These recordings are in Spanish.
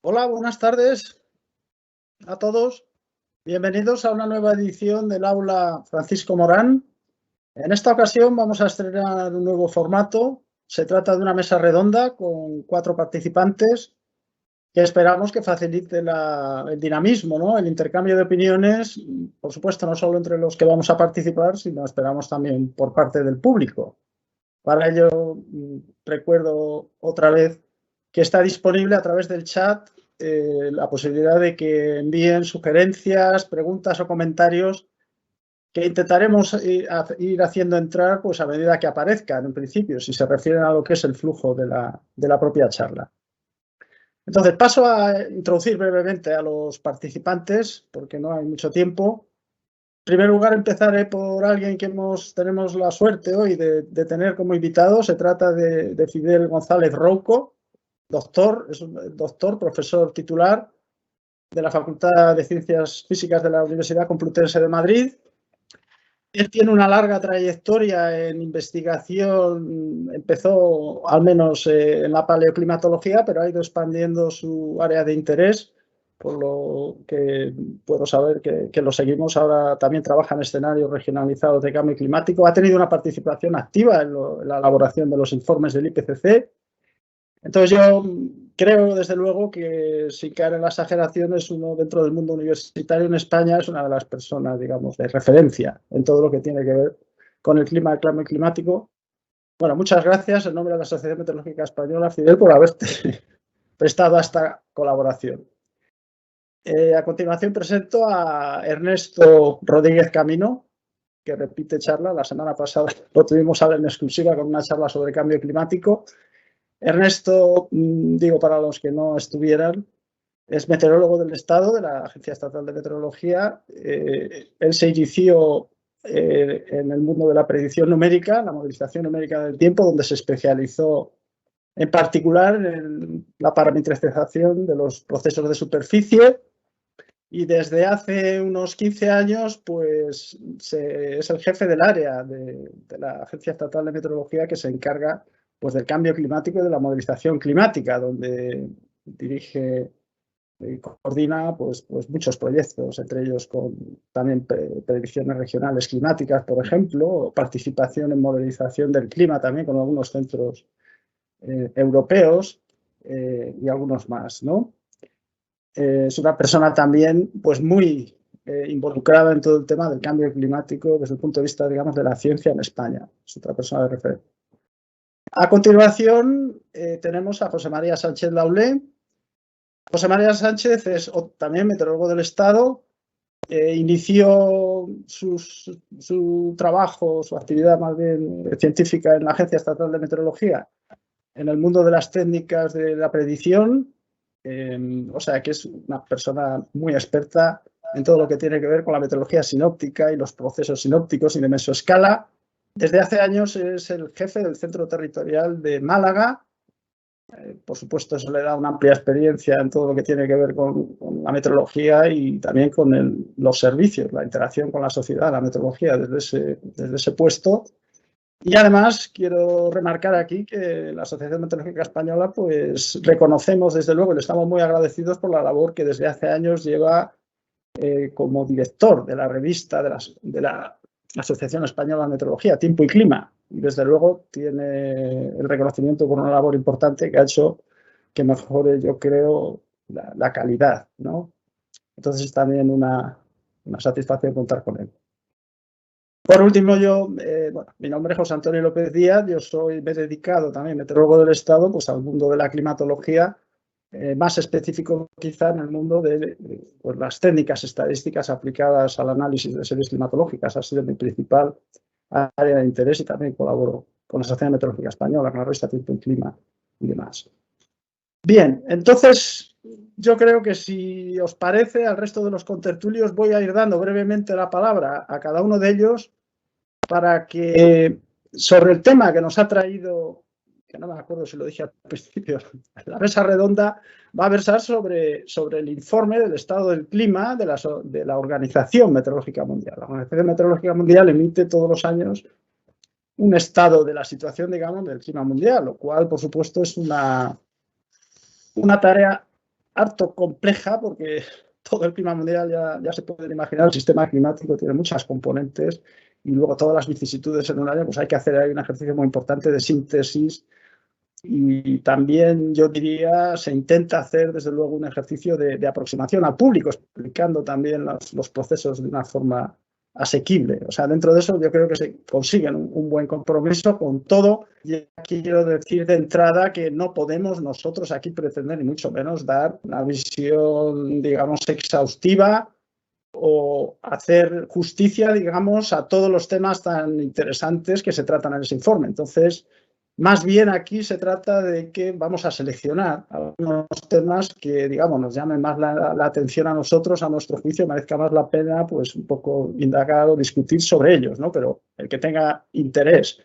Hola, buenas tardes a todos. Bienvenidos a una nueva edición del Aula Francisco Morán. En esta ocasión vamos a estrenar un nuevo formato. Se trata de una mesa redonda con 4 participantes que esperamos que facilite el dinamismo, ¿no? El intercambio de opiniones, por supuesto, no solo entre los que vamos a participar, sino esperamos también por parte del público. Para ello, recuerdo otra vez que está disponible a través del chat la posibilidad de que envíen sugerencias, preguntas o comentarios que intentaremos ir haciendo entrar pues, a medida que aparezcan, en principio, si se refieren a lo que es el flujo de la propia charla. Entonces, paso a introducir brevemente a los participantes, porque no hay mucho tiempo. En primer lugar, empezaré por alguien que tenemos la suerte hoy de tener como invitado. Se trata de Fidel González Rouco, doctor, es un doctor, profesor titular de la Facultad de Ciencias Físicas de la Universidad Complutense de Madrid. Él tiene una larga trayectoria en investigación, empezó al menos en la paleoclimatología, pero ha ido expandiendo su área de interés, por lo que puedo saber que lo seguimos. Ahora también trabaja en escenarios regionalizados de cambio climático. Ha tenido una participación activa en la elaboración de los informes del IPCC. Entonces yo creo, desde luego, que sin caer en las exageraciones, uno dentro del mundo universitario en España es una de las personas, digamos, de referencia en todo lo que tiene que ver con el cambio climático. Bueno, muchas gracias en nombre de la Asociación Meteorológica Española, Fidel, por haberte prestado a esta colaboración. A continuación presento a Ernesto Rodríguez Camino, que repite charla. La semana pasada lo tuvimos en exclusiva con una charla sobre cambio climático. Ernesto, digo para los que no estuvieran, es meteorólogo del Estado, de la Agencia Estatal de Meteorología. Él se inició en el mundo de la predicción numérica, la modelización numérica del tiempo, donde se especializó en particular en la parametrización de los procesos de superficie. Y desde hace unos 15 años, pues es el jefe del área de la Agencia Estatal de Meteorología que se encarga pues, del cambio climático y de la modelización climática, donde dirige y coordina pues muchos proyectos, entre ellos con también predicciones regionales climáticas, por ejemplo, participación en modelización del clima también con algunos centros europeos y algunos más, ¿no? Es una persona también pues muy involucrada en todo el tema del cambio climático desde el punto de vista, digamos, de la ciencia en España. Es otra persona de referencia. A continuación tenemos a José María Sánchez Laulé. José María Sánchez es también meteorólogo del Estado. Inició su trabajo, su actividad más bien científica en la Agencia Estatal de Meteorología en el mundo de las técnicas de la predicción. O sea que es una persona muy experta en todo lo que tiene que ver con la meteorología sinóptica y los procesos sinópticos y de mesoescala. Desde hace años es el jefe del Centro Territorial de Málaga. Por supuesto, eso le da una amplia experiencia en todo lo que tiene que ver con la meteorología y también con los servicios, la interacción con la sociedad, la meteorología desde ese puesto. Y además quiero remarcar aquí que la Asociación Meteorológica Española pues reconocemos desde luego y le estamos muy agradecidos por la labor que desde hace años lleva como director de la revista de la Asociación Española de Meteorología, Tiempo y Clima. Y desde luego tiene el reconocimiento por una labor importante que ha hecho que mejore, yo creo, la calidad, ¿no? Entonces es también una satisfacción contar con él. Por último, bueno, mi nombre es José Antonio López Díaz, me he dedicado también, meteorólogo del Estado, pues al mundo de la climatología, más específico quizá en el mundo de pues, las técnicas estadísticas aplicadas al análisis de series climatológicas. Ha sido mi principal área de interés y también colaboro con la Asociación Meteorológica Española, con la revista Tiempo y Clima y demás. Bien, entonces yo creo que si os parece, al resto de los contertulios voy a ir dando brevemente la palabra a cada uno de ellos para que sobre el tema que nos ha traído, que no me acuerdo si lo dije al principio, la mesa redonda va a versar sobre el informe del estado del clima de la Organización Meteorológica Mundial. La Organización Meteorológica Mundial emite todos los años un estado de la situación, digamos, del clima mundial, lo cual, por supuesto, es una tarea harto compleja porque todo el clima mundial ya se pueden imaginar, el sistema climático tiene muchas componentes y luego todas las vicisitudes en un área, pues hay que hacer ahí un ejercicio muy importante de síntesis y también yo diría se intenta hacer desde luego un ejercicio de aproximación al público, explicando también los procesos de una forma asequible. O sea, dentro de eso yo creo que se consiguen un buen compromiso con todo. Y aquí quiero decir de entrada que no podemos nosotros aquí pretender, ni mucho menos, dar una visión, digamos, exhaustiva o hacer justicia, digamos, a todos los temas tan interesantes que se tratan en ese informe. Entonces, más bien aquí se trata de que vamos a seleccionar algunos temas que, digamos, nos llamen más la atención a nosotros, a nuestro juicio, merezca más la pena, pues un poco indagar o discutir sobre ellos, ¿no? Pero el que tenga interés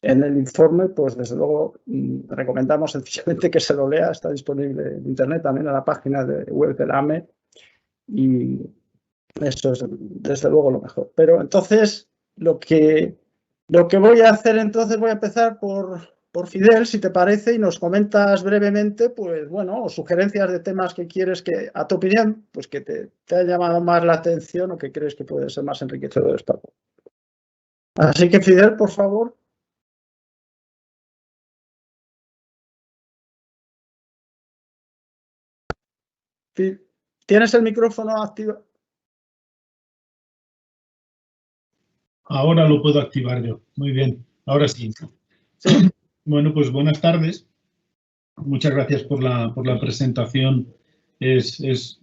en el informe, pues desde luego recomendamos sencillamente que se lo lea, está disponible en internet también en la página web del AME y eso es desde luego lo mejor. Pero entonces lo que voy a hacer entonces, voy a empezar por Fidel, si te parece, y nos comentas brevemente, pues bueno, o sugerencias de temas que quieres que, a tu opinión, pues que te haya llamado más la atención o que crees que puede ser más enriquecedor para. Así que Fidel, por favor. ¿Tienes el micrófono activo? Ahora lo puedo activar yo. Muy bien, ahora sí. Sí. Bueno, pues buenas tardes. Muchas gracias por la presentación. Es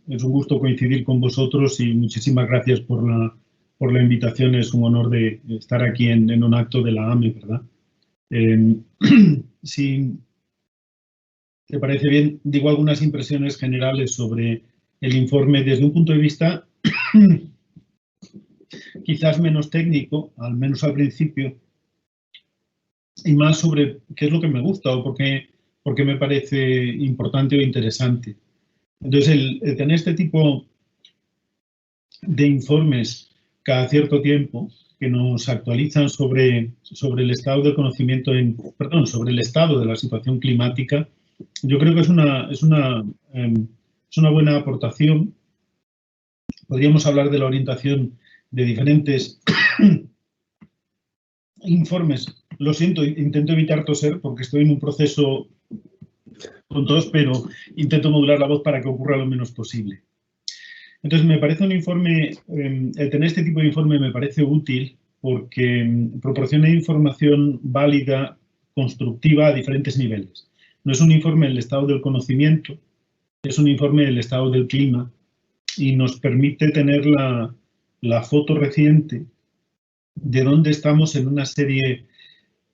un gusto coincidir con vosotros y muchísimas gracias por la invitación. Es un honor de estar aquí en un acto de la AME, ¿verdad? Si te parece bien, digo algunas impresiones generales sobre el informe desde un punto de vista quizás menos técnico, al menos al principio, y más sobre qué es lo que me gusta o por qué me parece importante o interesante. Entonces, el tener este tipo de informes cada cierto tiempo que nos actualizan sobre el estado del conocimiento, sobre el estado de la situación climática, yo creo que es una buena aportación. Podríamos hablar de la orientación de diferentes informes. Lo siento, intento evitar toser porque estoy en un proceso con tos, pero intento modular la voz para que ocurra lo menos posible. Entonces, me parece un informe, el tener este tipo de informe me parece útil porque proporciona información válida, constructiva a diferentes niveles. No es un informe del estado del conocimiento, es un informe del estado del clima y nos permite tener la foto reciente de dónde estamos en una serie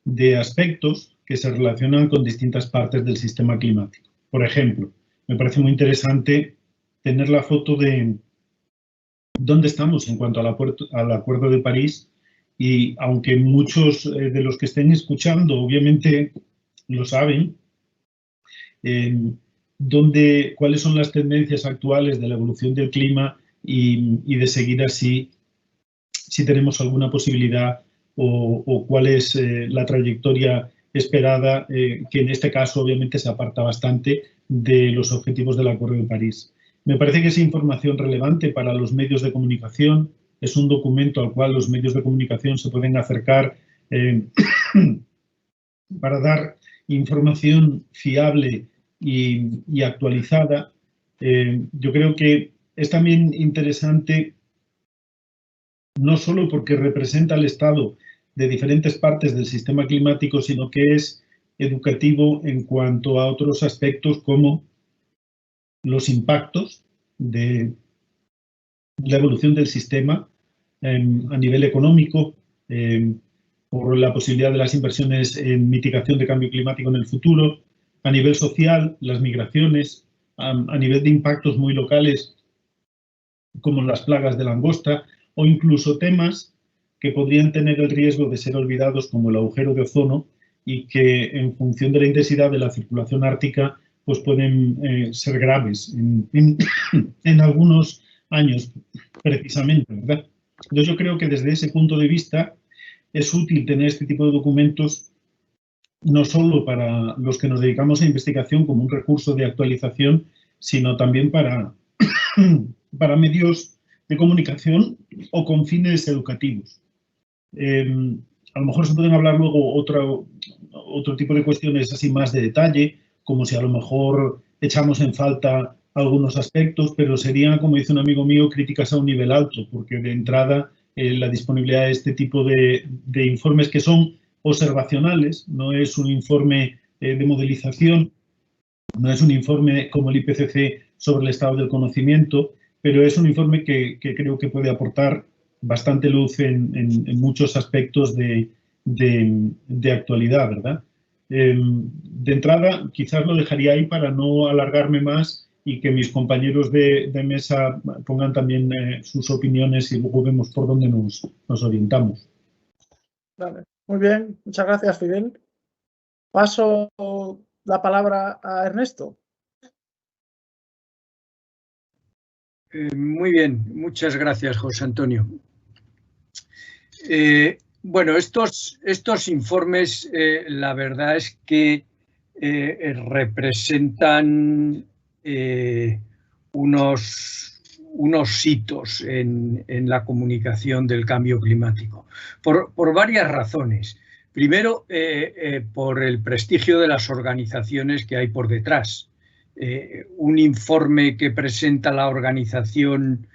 de aspectos que se relacionan con distintas partes del sistema climático. Por ejemplo, me parece muy interesante tener la foto de dónde estamos en cuanto al Acuerdo de París y aunque muchos de los que estén escuchando obviamente lo saben, cuáles son las tendencias actuales de la evolución del clima y de seguir así si tenemos alguna posibilidad o cuál es la trayectoria esperada, que en este caso obviamente se aparta bastante de los objetivos del Acuerdo de París. Me parece que es información relevante para los medios de comunicación, es un documento al cual los medios de comunicación se pueden acercar para dar información fiable y actualizada. Yo creo que es también interesante no solo porque representa el estado de diferentes partes del sistema climático, sino que es educativo en cuanto a otros aspectos como los impactos de la evolución del sistema a nivel económico, por la posibilidad de las inversiones en mitigación de cambio climático en el futuro, a nivel social, las migraciones, a nivel de impactos muy locales como las plagas de langosta, o incluso temas que podrían tener el riesgo de ser olvidados como el agujero de ozono y que en función de la intensidad de la circulación ártica pues pueden ser graves en algunos años precisamente, ¿verdad? Entonces yo creo que desde ese punto de vista es útil tener este tipo de documentos no solo para los que nos dedicamos a investigación como un recurso de actualización, sino también para medios de comunicación o con fines educativos. A lo mejor se pueden hablar luego otro tipo de cuestiones así más de detalle, como si a lo mejor echamos en falta algunos aspectos, pero serían, como dice un amigo mío, críticas a un nivel alto, porque de entrada la disponibilidad de este tipo de informes que son observacionales, no es un informe de modelización, no es un informe como el IPCC sobre el estado del conocimiento, pero es un informe que creo que puede aportar bastante luz en muchos aspectos de actualidad, ¿verdad? De entrada, quizás lo dejaría ahí para no alargarme más y que mis compañeros de mesa pongan también sus opiniones y luego vemos por dónde nos orientamos. Vale, muy bien, muchas gracias, Fidel. Paso la palabra a Ernesto. Muy bien, muchas gracias, José Antonio. Bueno, estos informes, la verdad es que representan unos hitos en la comunicación del cambio climático, por varias razones. Primero, por el prestigio de las organizaciones que hay por detrás. Un informe que presenta la Organización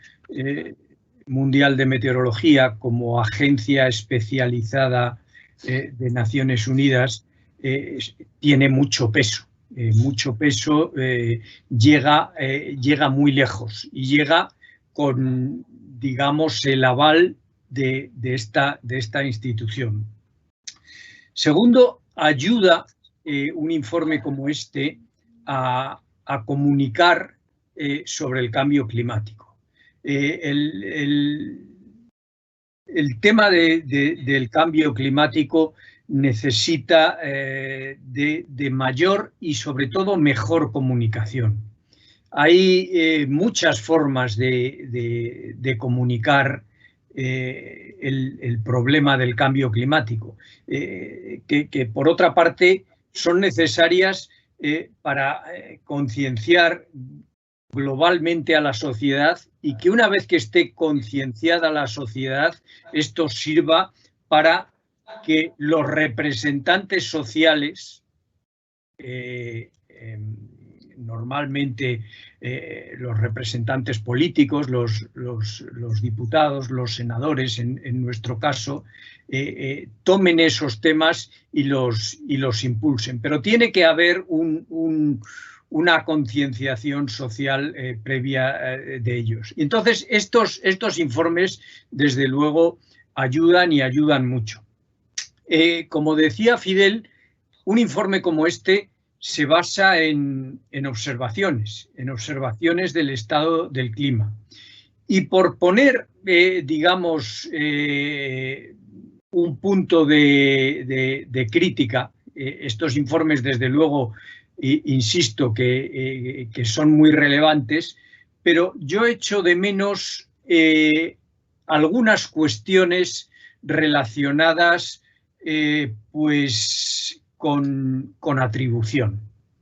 Mundial de Meteorología como agencia especializada de Naciones Unidas tiene mucho peso. Llega muy lejos y llega con, digamos, el aval de esta institución. Segundo, ayuda un informe como este a comunicar sobre el cambio climático. El tema del cambio climático necesita de mayor y sobre todo mejor comunicación. Hay muchas formas de comunicar el problema del cambio climático, que por otra parte son necesarias para concienciar globalmente a la sociedad y que una vez que esté concienciada la sociedad, esto sirva para que los representantes sociales, normalmente los representantes políticos, los diputados, los senadores, en nuestro caso, tomen esos temas y los impulsen. Pero tiene que haber una concienciación social previa de ellos. Entonces, estos informes, desde luego, ayudan y ayudan mucho. Como decía Fidel, un informe como este se basa en observaciones del estado del clima. Y por poner, digamos, un punto de crítica, estos informes, desde luego, insisto, que son muy relevantes, pero yo echo de menos algunas cuestiones relacionadas pues con atribución.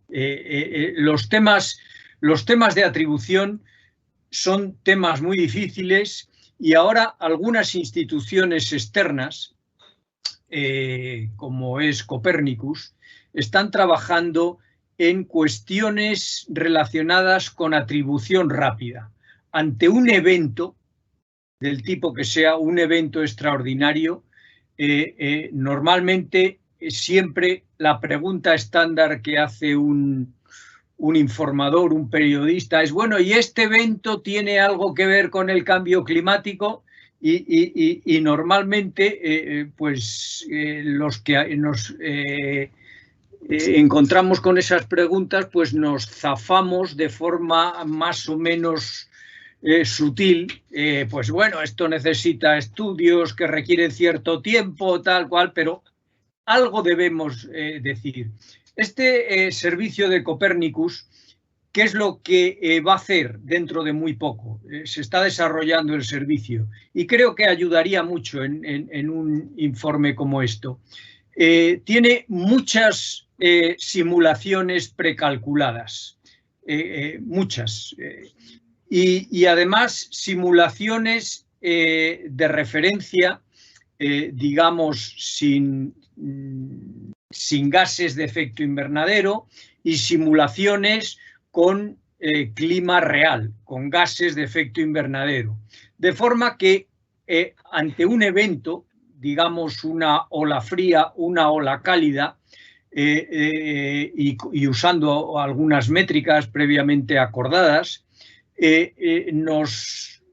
Los temas de atribución son temas muy difíciles y ahora algunas instituciones externas, como es Copernicus, están trabajando en cuestiones relacionadas con atribución rápida. Ante un evento, del tipo que sea un evento extraordinario, normalmente siempre la pregunta estándar que hace un informador, un periodista, es: bueno, ¿y este evento tiene algo que ver con el cambio climático? Y normalmente los que nos encontramos con esas preguntas, pues nos zafamos de forma más o menos sutil, pues bueno, esto necesita estudios que requieren cierto tiempo, tal cual, pero algo debemos decir. Este servicio de Copernicus, ¿qué es lo que va a hacer dentro de muy poco? Se está desarrollando el servicio y creo que ayudaría mucho en un informe como esto. Tiene muchas simulaciones precalculadas. muchas. Y además simulaciones de referencia, digamos, sin gases de efecto invernadero, y simulaciones con clima real, con gases de efecto invernadero. De forma que ante un evento, digamos una ola fría, una ola cálida, y usando algunas métricas previamente acordadas, nos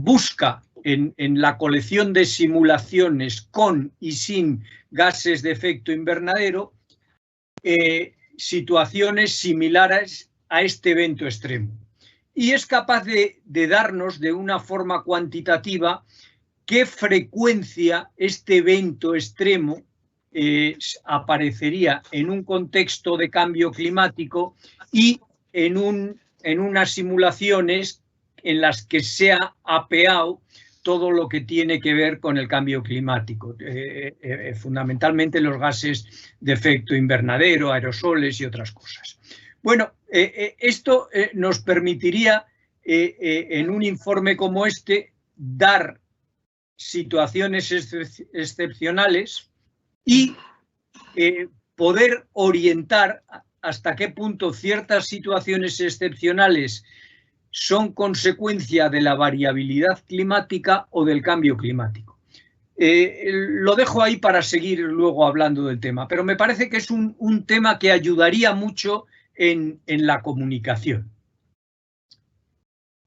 busca en la colección de simulaciones con y sin gases de efecto invernadero situaciones similares a este evento extremo. Y es capaz de darnos de una forma cuantitativa qué frecuencia este evento extremo aparecería en un contexto de cambio climático y en unas simulaciones en las que se ha apeado todo lo que tiene que ver con el cambio climático, fundamentalmente los gases de efecto invernadero, aerosoles y otras cosas. Bueno, esto nos permitiría en un informe como este dar situaciones excepcionales y poder orientar hasta qué punto ciertas situaciones excepcionales son consecuencia de la variabilidad climática o del cambio climático. Lo dejo ahí para seguir luego hablando del tema, pero me parece que es un tema que ayudaría mucho en la comunicación.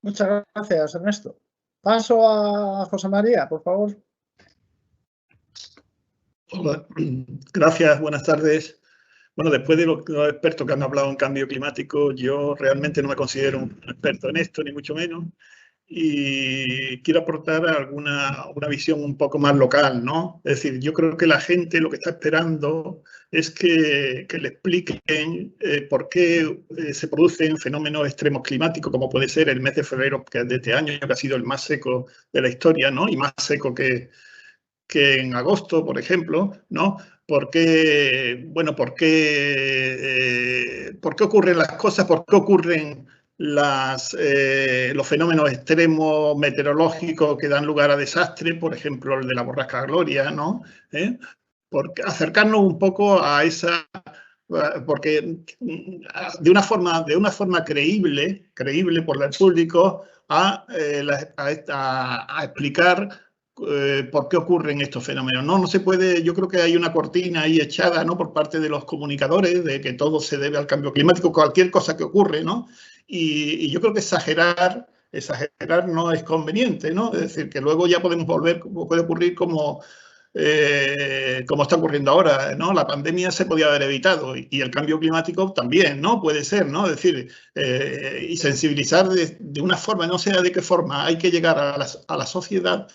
Muchas gracias, Ernesto. Paso a José María, por favor. Hola, gracias, buenas tardes. Bueno, después de los expertos que han hablado en cambio climático, yo realmente no me considero un experto en esto, ni mucho menos, y quiero aportar una visión un poco más local, ¿no? Es decir, yo creo que la gente lo que está esperando es que le expliquen por qué se producen fenómenos extremos climáticos, como puede ser el mes de febrero de este año, que ha sido el más seco de la historia, ¿no? Y más seco que en agosto, por ejemplo, ¿no? ¿Por qué ocurren las cosas? ¿Por qué ocurren los fenómenos extremos meteorológicos que dan lugar a desastres? Por ejemplo, el de la borrasca Gloria, ¿no? Porque acercarnos un poco a esa... Porque de una forma creíble por el público a explicar por qué ocurren estos fenómenos. No se puede, yo creo que hay una cortina ahí echada, ¿no?, por parte de los comunicadores de que todo se debe al cambio climático, cualquier cosa que ocurre, ¿no? Y yo creo que exagerar no es conveniente, ¿no? Es decir, que luego ya podemos volver, puede ocurrir como está ocurriendo ahora, ¿no? La pandemia se podía haber evitado y el cambio climático también, ¿no? Puede ser, ¿no? Es decir, y sensibilizar de una forma, no sé de qué forma, hay que llegar a la sociedad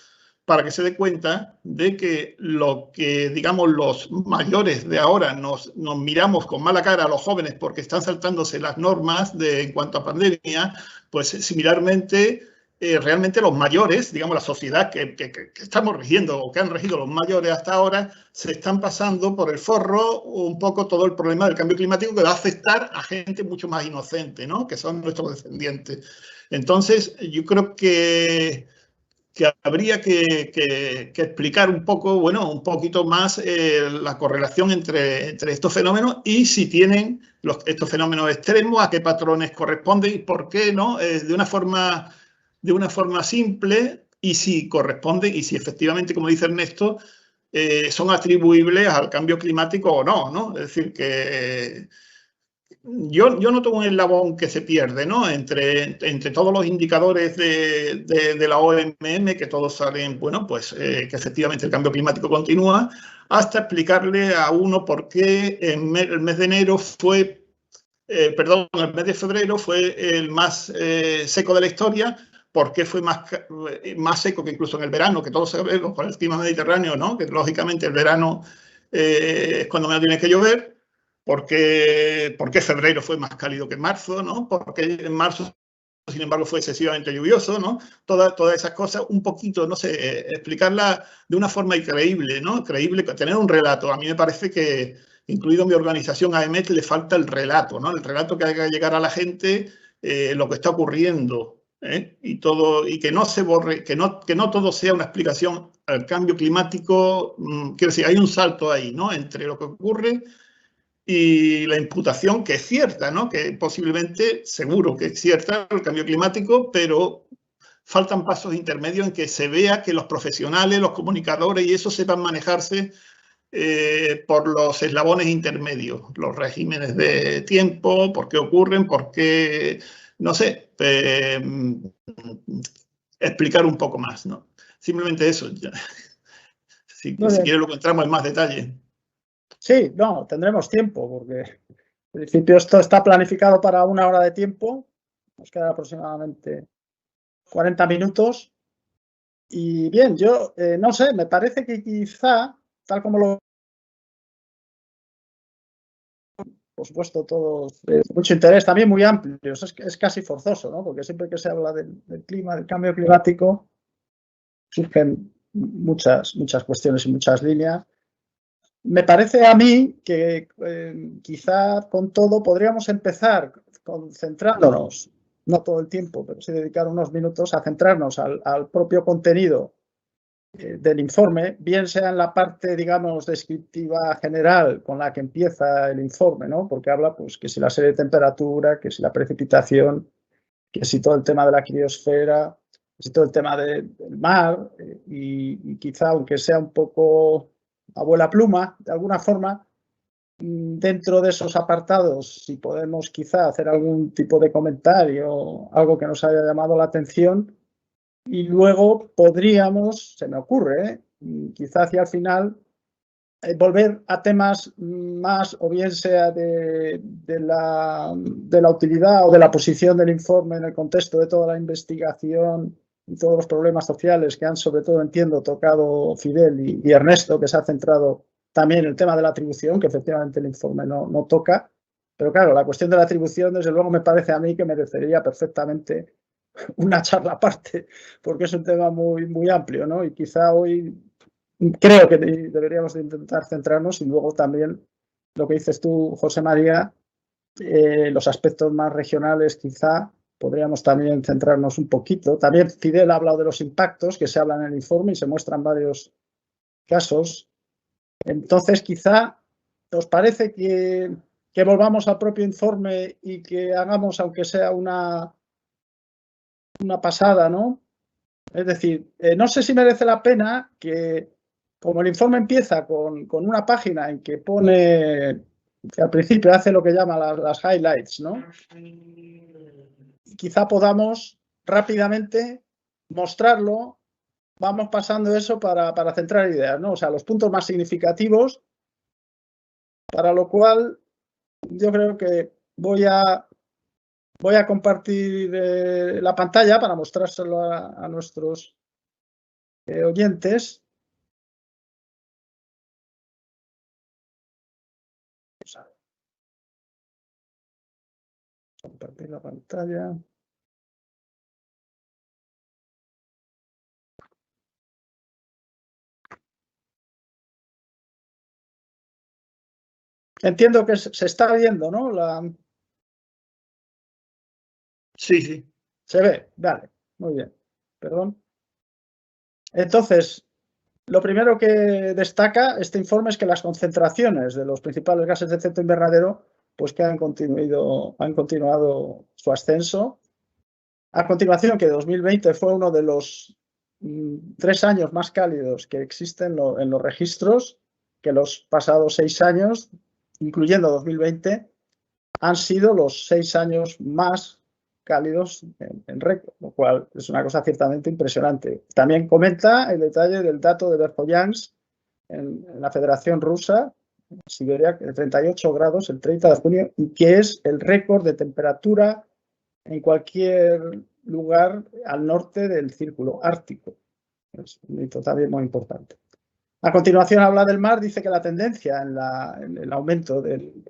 para que se dé cuenta de que lo que, digamos, los mayores de ahora nos miramos con mala cara a los jóvenes porque están saltándose las normas en cuanto a pandemia, pues similarmente, realmente los mayores, digamos, la sociedad que estamos rigiendo o que han regido los mayores hasta ahora, se están pasando por el forro un poco todo el problema del cambio climático que va a afectar a gente mucho más inocente, ¿no?, que son nuestros descendientes. Entonces, yo creo que habría que explicar un poco, bueno, un poquito más la correlación entre estos fenómenos y si tienen estos fenómenos extremos, a qué patrones corresponden y por qué, ¿no? De una forma simple, y si corresponden y si efectivamente, como dice Ernesto, son atribuibles al cambio climático o no, ¿no? Es decir, que yo noto un eslabón que se pierde, ¿no?, entre todos los indicadores de la OMM, que todos salen, bueno, pues que efectivamente el cambio climático continúa, hasta explicarle a uno por qué el mes de enero fue, el mes de febrero fue el más seco de la historia, por qué fue más seco que incluso en el verano, que todos sabemos con el clima mediterráneo, ¿no?, que lógicamente el verano es cuando menos tiene que llover. ¿Por qué febrero fue más cálido que marzo, ¿no? Porque en marzo, sin embargo, fue excesivamente lluvioso, ¿no? Todas esas cosas, un poquito, no sé, explicarlas de una forma increíble, ¿no? Creíble, tener un relato. A mí me parece que incluido mi organización AEMET, le falta el relato, ¿no? El relato que haga llegar a la gente lo que está ocurriendo, y que no se borre, que no todo sea una explicación al cambio climático. Quiero decir, hay un salto ahí, ¿no? Entre lo que ocurre y la imputación, que es cierta, ¿no? Que posiblemente, seguro que es cierta el cambio climático, pero faltan pasos intermedios en que se vea que los profesionales, los comunicadores y eso sepan manejarse por los eslabones intermedios, los regímenes de tiempo, por qué ocurren, por qué, no sé, explicar un poco más, ¿no? Simplemente eso. Si quieres lo entramos en más detalle. Sí, no, tendremos tiempo, porque en principio esto está planificado para 1 hora de tiempo, nos quedan aproximadamente 40 minutos. Y bien, yo no sé, me parece que quizá, tal como lo... Por supuesto, todos, mucho interés, también muy amplio, es casi forzoso, ¿no? Porque siempre que se habla del clima, del cambio climático, surgen muchas cuestiones y muchas líneas. Me parece a mí que quizá con todo podríamos empezar concentrándonos, no todo el tiempo, pero sí dedicar unos minutos a centrarnos al propio contenido del informe, bien sea en la parte, digamos, descriptiva general con la que empieza el informe, ¿no? Porque habla, pues, que si la serie de temperatura, que si la precipitación, que si todo el tema de la criosfera, que si todo el tema del mar, y quizá, aunque sea un poco abuela pluma, de alguna forma, dentro de esos apartados, si podemos quizá hacer algún tipo de comentario, algo que nos haya llamado la atención, y luego podríamos, se me ocurre, quizá hacia el final, volver a temas más, o bien sea de la utilidad o de la posición del informe en el contexto de toda la investigación y todos los problemas sociales que han, sobre todo, entiendo, tocado Fidel y Ernesto, que se ha centrado también en el tema de la atribución, que efectivamente el informe no toca. Pero claro, la cuestión de la atribución, desde luego, me parece a mí que merecería perfectamente una charla aparte, porque es un tema muy amplio, ¿no? Y quizá hoy creo que deberíamos de intentar centrarnos, y luego también lo que dices tú, José María, los aspectos más regionales quizá podríamos también centrarnos un poquito. También Fidel ha hablado de los impactos que se hablan en el informe y se muestran varios casos. Entonces, quizá os parece que volvamos al propio informe y que hagamos, aunque sea una pasada, ¿no? Es decir, no sé si merece la pena que, como el informe empieza con una página en que pone, que al principio hace lo que llama las highlights, ¿no? Quizá podamos rápidamente mostrarlo, vamos pasando eso para centrar ideas, ¿no? O sea, los puntos más significativos, para lo cual yo creo que voy a compartir la pantalla para mostrárselo a nuestros oyentes. Vamos a ver. Compartir la pantalla. Entiendo que se está viendo, ¿no? Sí. Se ve, vale, muy bien. Perdón. Entonces, lo primero que destaca este informe es que las concentraciones de los principales gases de efecto invernadero, pues que han continuado su ascenso. A continuación, que 2020 fue uno de los 3 años más cálidos que existen en los registros, que los pasados 6 años, incluyendo 2020, han sido los 6 años más cálidos en récord, lo cual es una cosa ciertamente impresionante. También comenta el detalle del dato de Verkhoyansk en la Federación Rusa, en Siberia, de 38 grados el 30 de junio, y que es el récord de temperatura en cualquier lugar al norte del círculo ártico. Es un hito también muy importante. A continuación habla del mar, dice que la tendencia en el aumento del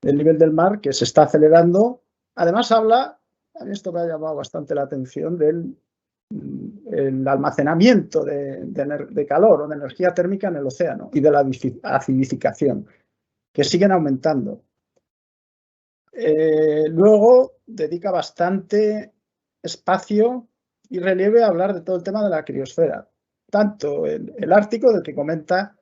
nivel del mar, que se está acelerando. Además habla, a mí esto me ha llamado bastante la atención, del almacenamiento de calor o de energía térmica en el océano y de la acidificación. que siguen aumentando. Luego dedica bastante espacio y relieve a hablar de todo el tema de la criosfera, tanto el Ártico, del que comenta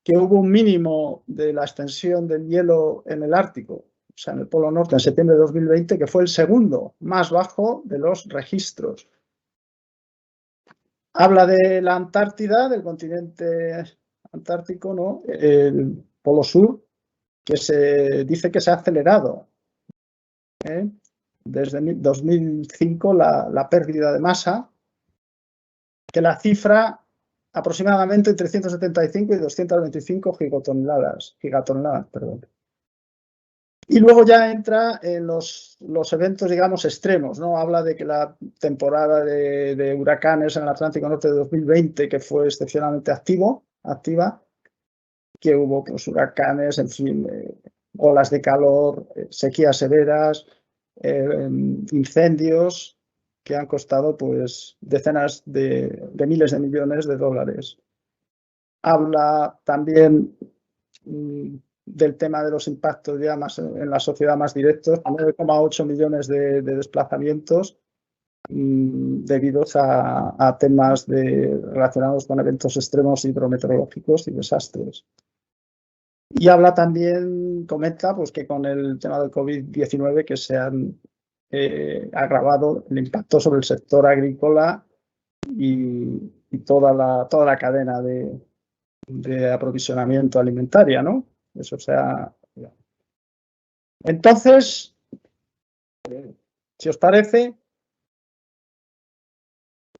que hubo un mínimo de la extensión del hielo en el Ártico, o sea, en el Polo Norte, en septiembre de 2020, que fue el segundo más bajo de los registros. Habla de la Antártida, del continente antártico, ¿no? El Polo Sur, que se dice que se ha acelerado. Desde 2005 la pérdida de masa, que la cifra aproximadamente entre 175 y 225 gigatoneladas. Y luego ya entra en los eventos, digamos, extremos, ¿no? Habla de que la temporada de huracanes en el Atlántico Norte de 2020, que fue excepcionalmente activa, que hubo pues, huracanes, en fin, olas de calor, sequías severas, incendios que han costado pues, decenas de miles de millones de dólares. Habla también del tema de los impactos ya más en la sociedad más directos, 9,8 millones de desplazamientos debidos a temas relacionados con eventos extremos hidrometeorológicos y desastres. Y habla también, comenta pues, que con el tema del COVID-19 que se han agravado el impacto sobre el sector agrícola y toda la cadena de aprovisionamiento alimentaria, ¿no? Eso sea. Entonces, si os parece,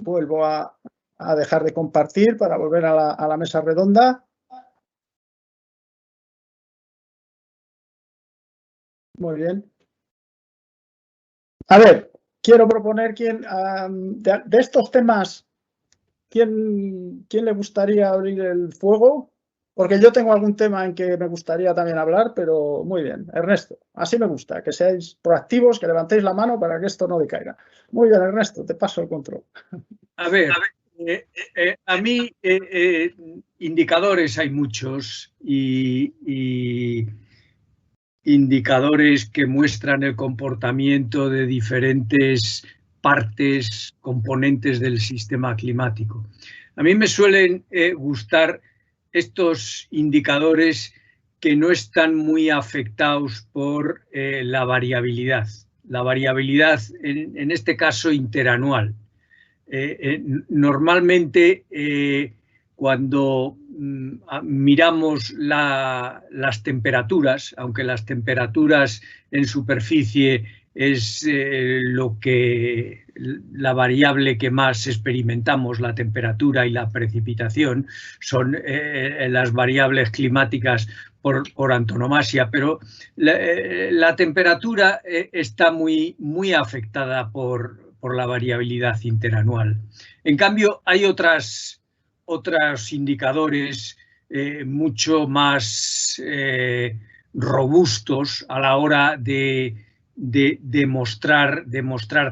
vuelvo a dejar de compartir para volver a la mesa redonda. Muy bien. A ver, quiero proponer de estos temas, ¿quién le gustaría abrir el fuego? Porque yo tengo algún tema en que me gustaría también hablar, pero muy bien. Ernesto, así me gusta, que seáis proactivos, que levantéis la mano para que esto no decaiga. Muy bien, Ernesto, te paso el control. A ver, a mí indicadores hay muchos y indicadores que muestran el comportamiento de diferentes partes, componentes del sistema climático. A mí me suelen gustar estos indicadores que no están muy afectados por la variabilidad. La variabilidad, en este caso, interanual. Normalmente, cuando miramos las temperaturas, aunque las temperaturas en superficie es la variable que más experimentamos, la temperatura y la precipitación, son las variables climáticas por antonomasia, pero la temperatura está muy afectada por la variabilidad interanual. En cambio, hay otros indicadores mucho más robustos a la hora de demostrar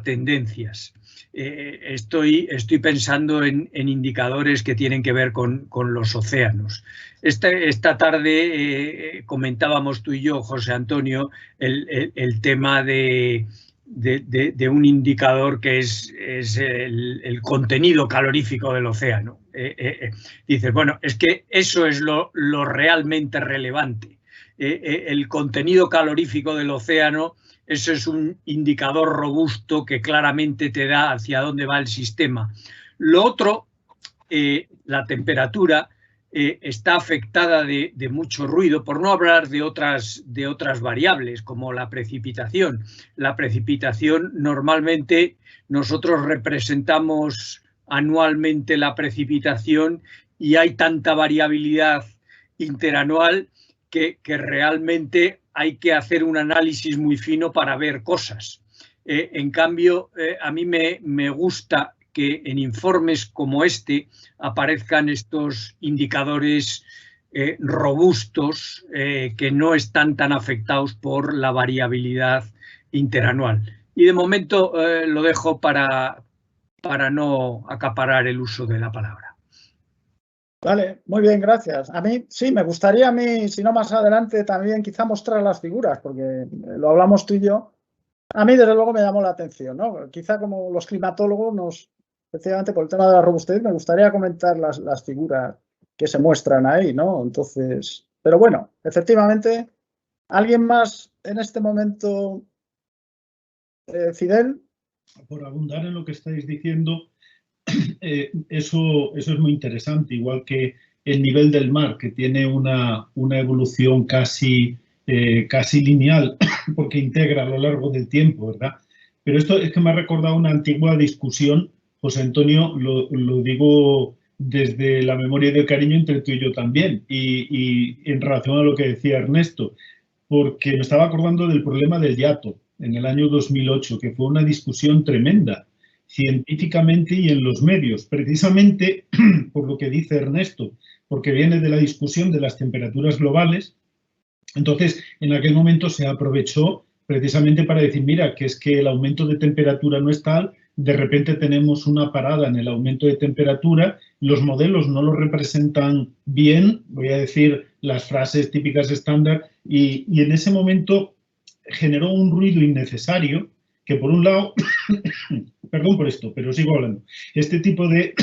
tendencias. Estoy pensando en indicadores que tienen que ver con los océanos. Esta tarde comentábamos tú y yo, José Antonio, el tema de un indicador que es el contenido calorífico del océano. Dices, bueno, es que eso es lo realmente relevante. El contenido calorífico del océano, eso es un indicador robusto que claramente te da hacia dónde va el sistema. Lo otro, la temperatura, está afectada de mucho ruido, por no hablar de otras variables como la precipitación. La precipitación, normalmente nosotros representamos anualmente la precipitación y hay tanta variabilidad interanual que realmente hay que hacer un análisis muy fino para ver cosas. En cambio, a mí me gusta que en informes como este aparezcan estos indicadores robustos que no están tan afectados por la variabilidad interanual. Y de momento lo dejo para no acaparar el uso de la palabra. Vale, muy bien, gracias. A mí, sí, me gustaría si no más adelante, también quizá mostrar las figuras, porque lo hablamos tú y yo. A mí, desde luego, me llamó la atención, ¿no? Quizá como los climatólogos, especialmente por el tema de la robustez, me gustaría comentar las figuras que se muestran ahí, ¿no? Entonces, pero bueno, efectivamente, ¿alguien más en este momento, Fidel? Por abundar en lo que estáis diciendo, eso es muy interesante, igual que el nivel del mar, que tiene una evolución casi lineal, porque integra a lo largo del tiempo, ¿verdad? Pero esto es que me ha recordado una antigua discusión, José Antonio, lo digo desde la memoria y del cariño entre tú y yo también, y en relación a lo que decía Ernesto, porque me estaba acordando del problema del hiato en el año 2008, que fue una discusión tremenda científicamente y en los medios, precisamente por lo que dice Ernesto, porque viene de la discusión de las temperaturas globales. Entonces, en aquel momento se aprovechó precisamente para decir, mira, que es que el aumento de temperatura no es tal, de repente tenemos una parada en el aumento de temperatura, los modelos no lo representan bien, voy a decir las frases típicas estándar, y en ese momento generó un ruido innecesario que por un lado, perdón por esto, pero sigo hablando, este tipo de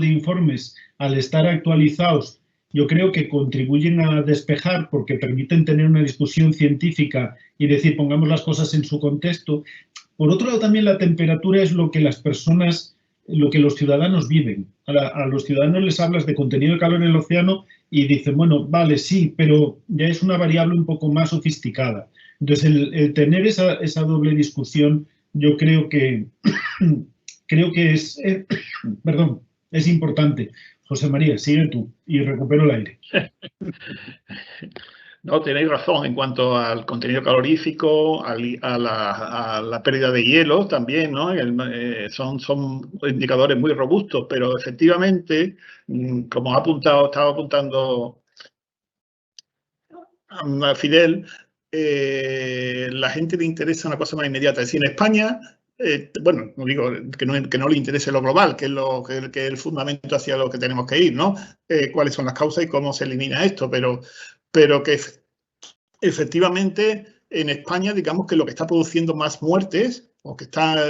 informes, al estar actualizados, yo creo que contribuyen a despejar porque permiten tener una discusión científica y decir, pongamos las cosas en su contexto. Por otro lado, también la temperatura es lo que las personas, lo que los ciudadanos viven. A los ciudadanos les hablas de contenido de calor en el océano y dicen, bueno, vale, sí, pero ya es una variable un poco más sofisticada. Entonces, el tener esa doble discusión, yo creo que es, perdón, es importante. José María, sigue tú y recupero el aire. No, tenéis razón en cuanto al contenido calorífico, a la pérdida de hielo también, ¿no? Son indicadores muy robustos, pero efectivamente, como estaba apuntando a Fidel, la gente le interesa una cosa más inmediata. Es decir, en España, bueno, no digo que no le interese lo global, que es el fundamento hacia lo que tenemos que ir, ¿no? Cuáles son las causas y cómo se elimina esto, pero que efectivamente en España, digamos que lo que está produciendo más muertes o que está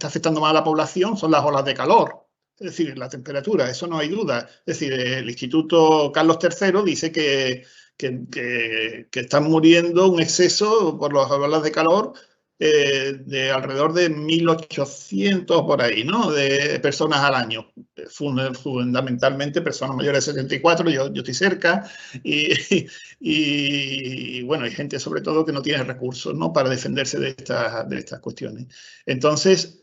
afectando más a la población son las olas de calor. Es decir, la temperatura, eso no hay duda. Es decir, el Instituto Carlos III dice que están muriendo un exceso por las olas de calor de alrededor de 1.800 por ahí, ¿no? De personas al año. Fundamentalmente personas mayores de 74, yo estoy cerca, y bueno, hay gente sobre todo que no tiene recursos, ¿no? Para defenderse de estas cuestiones. Entonces,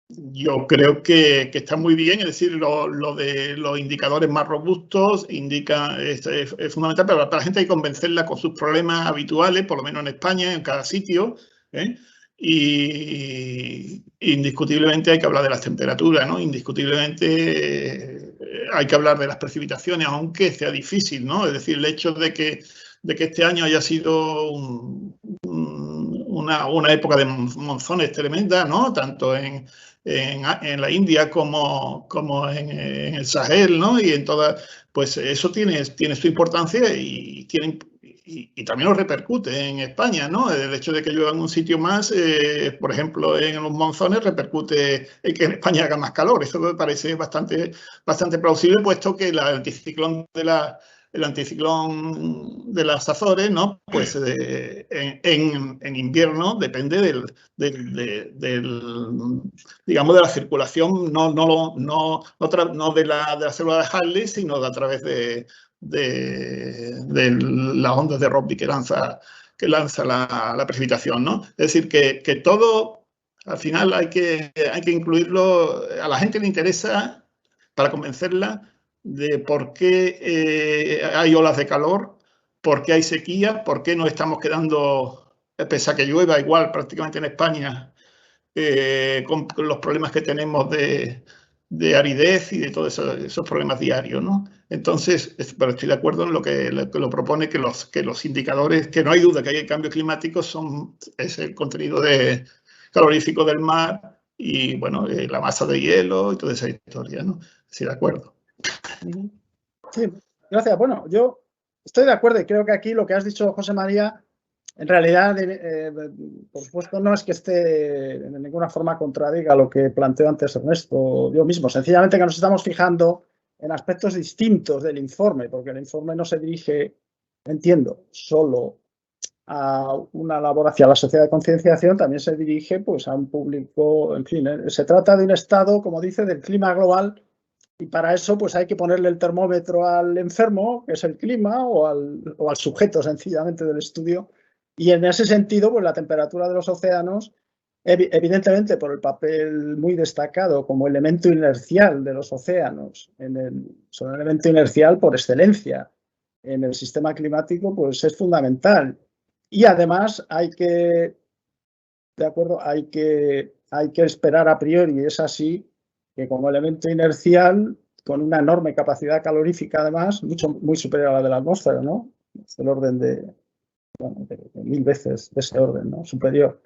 yo creo que está muy bien, es decir, lo de los indicadores más robustos es fundamental, pero para la gente hay que convencerla con sus problemas habituales, por lo menos en España, en cada sitio, ¿eh? Y indiscutiblemente hay que hablar de las temperaturas, ¿no? Indiscutiblemente hay que hablar de las precipitaciones, aunque sea difícil, ¿no? Es decir, el hecho de que este año haya sido una época de monzones tremenda, ¿no? Tanto en la India como en el Sahel, ¿no? Y en todas, pues eso tiene su importancia y también lo repercute en España, ¿no? El hecho de que llueva en un sitio más, por ejemplo, en los monzones, repercute en que en España haga más calor. Eso me parece bastante plausible, puesto que el anticiclón de las Azores, ¿no? Pues en invierno depende digamos, de la circulación, no de la célula de Halley, sino a través de las ondas de Rossby que lanza la precipitación, ¿no? Es decir, que todo, al final hay que incluirlo. A la gente le interesa, para convencerla, de por qué hay olas de calor, por qué hay sequía, por qué nos estamos quedando, pese a que llueva igual prácticamente en España, con los problemas que tenemos de aridez y de todos esos problemas diarios, ¿no? Entonces, pero estoy de acuerdo en lo que lo propone, que los indicadores, que no hay duda que hay cambio climático, es el contenido calorífico del mar, y bueno, la masa de hielo y toda esa historia, ¿no? Sí, de acuerdo. Sí, gracias. Bueno, yo estoy de acuerdo y creo que aquí lo que has dicho, José María, en realidad, por supuesto, no es que esté de ninguna forma contradiga lo que planteó antes Ernesto, yo mismo. Sencillamente que nos estamos fijando en aspectos distintos del informe, porque el informe no se dirige, entiendo, solo a una labor hacia la sociedad de concienciación, también se dirige pues, a un público, en fin, se trata de un estado, como dice, del clima global, y para eso pues hay que ponerle el termómetro al enfermo, que es el clima, o al sujeto sencillamente del estudio, y en ese sentido pues la temperatura de los océanos, evidentemente por el papel muy destacado como elemento inercial de los océanos, son un elemento inercial por excelencia en el sistema climático, pues es fundamental. Y además hay que esperar a priori, es así, que como elemento inercial, con una enorme capacidad calorífica además, muy superior a la de la atmósfera, ¿no? Es el orden de 1000 veces de ese orden, ¿no? Superior.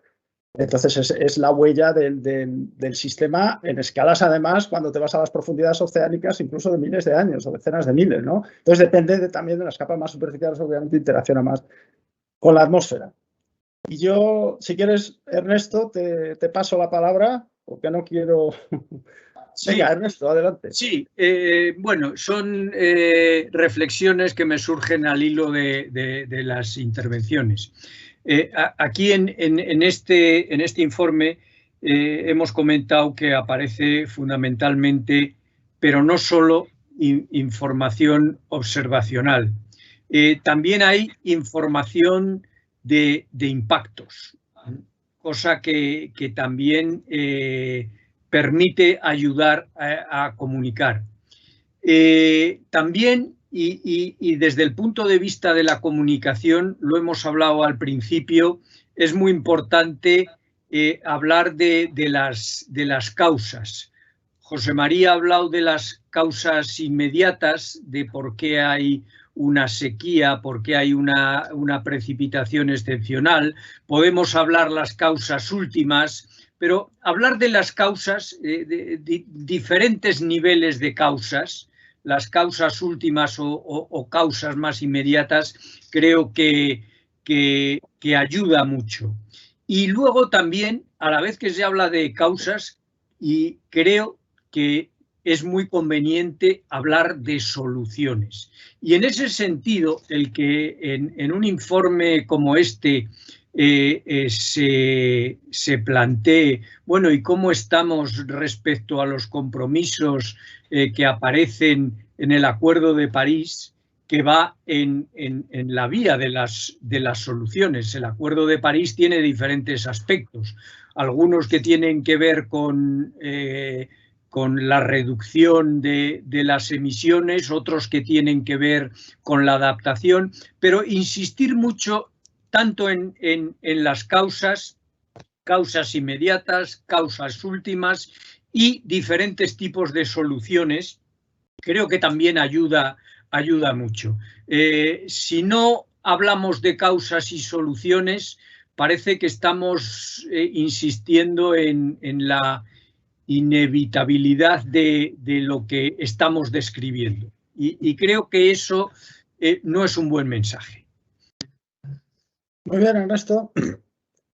Entonces es la huella del sistema en escalas, además, cuando te vas a las profundidades oceánicas, incluso de miles de años o decenas de miles, ¿no? Entonces depende también de las capas más superficiales, obviamente interacciona más con la atmósfera. Y yo, si quieres, Ernesto, te paso la palabra, porque no quiero... Sí. Venga, Ernesto, adelante. Sí, bueno, son reflexiones que me surgen al hilo de las intervenciones. Aquí en este informe hemos comentado que aparece fundamentalmente, pero no solo información observacional. También hay información de impactos, cosa que también permite ayudar a comunicar. También, y desde el punto de vista de la comunicación, lo hemos hablado al principio, es muy importante hablar de las causas. José María ha hablado de las causas inmediatas, de por qué hay una sequía, por qué hay una precipitación excepcional. Podemos hablar las causas últimas, pero hablar de las causas, de diferentes niveles de causas, las causas últimas o causas más inmediatas, creo que ayuda mucho. Y luego también, a la vez que se habla de causas, y creo que es muy conveniente hablar de soluciones. Y en ese sentido, el que en un informe como este se plantee, bueno, ¿y cómo estamos respecto a los compromisos que aparecen en el Acuerdo de París, que va en la vía de las soluciones? El Acuerdo de París tiene diferentes aspectos, algunos que tienen que ver con la reducción de las emisiones, otros que tienen que ver con la adaptación, pero insistir mucho tanto en las causas inmediatas, causas últimas y diferentes tipos de soluciones, creo que también ayuda mucho. Si no hablamos de causas y soluciones, parece que estamos insistiendo en la inevitabilidad de lo que estamos describiendo. Y creo que eso no es un buen mensaje. Muy bien, Ernesto.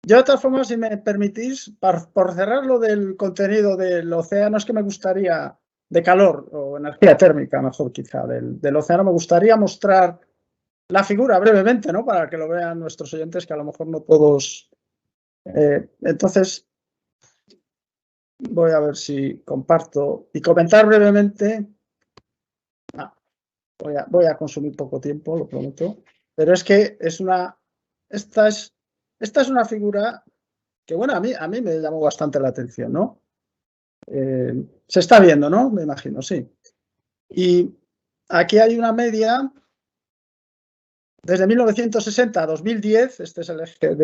Yo, de todas formas, si me permitís, por cerrar lo del contenido del océano, es que me gustaría, de calor o energía térmica, mejor quizá, del océano, me gustaría mostrar la figura brevemente, ¿no? Para que lo vean nuestros oyentes, que a lo mejor no todos... entonces, voy a ver si comparto y comentar brevemente. Voy a consumir poco tiempo, lo prometo, pero es que esta es una figura que, bueno, a mí me llamó bastante la atención, ¿no? Se está viendo, ¿no? Me imagino, sí. Y aquí hay una media desde 1960 a 2010, este es el eje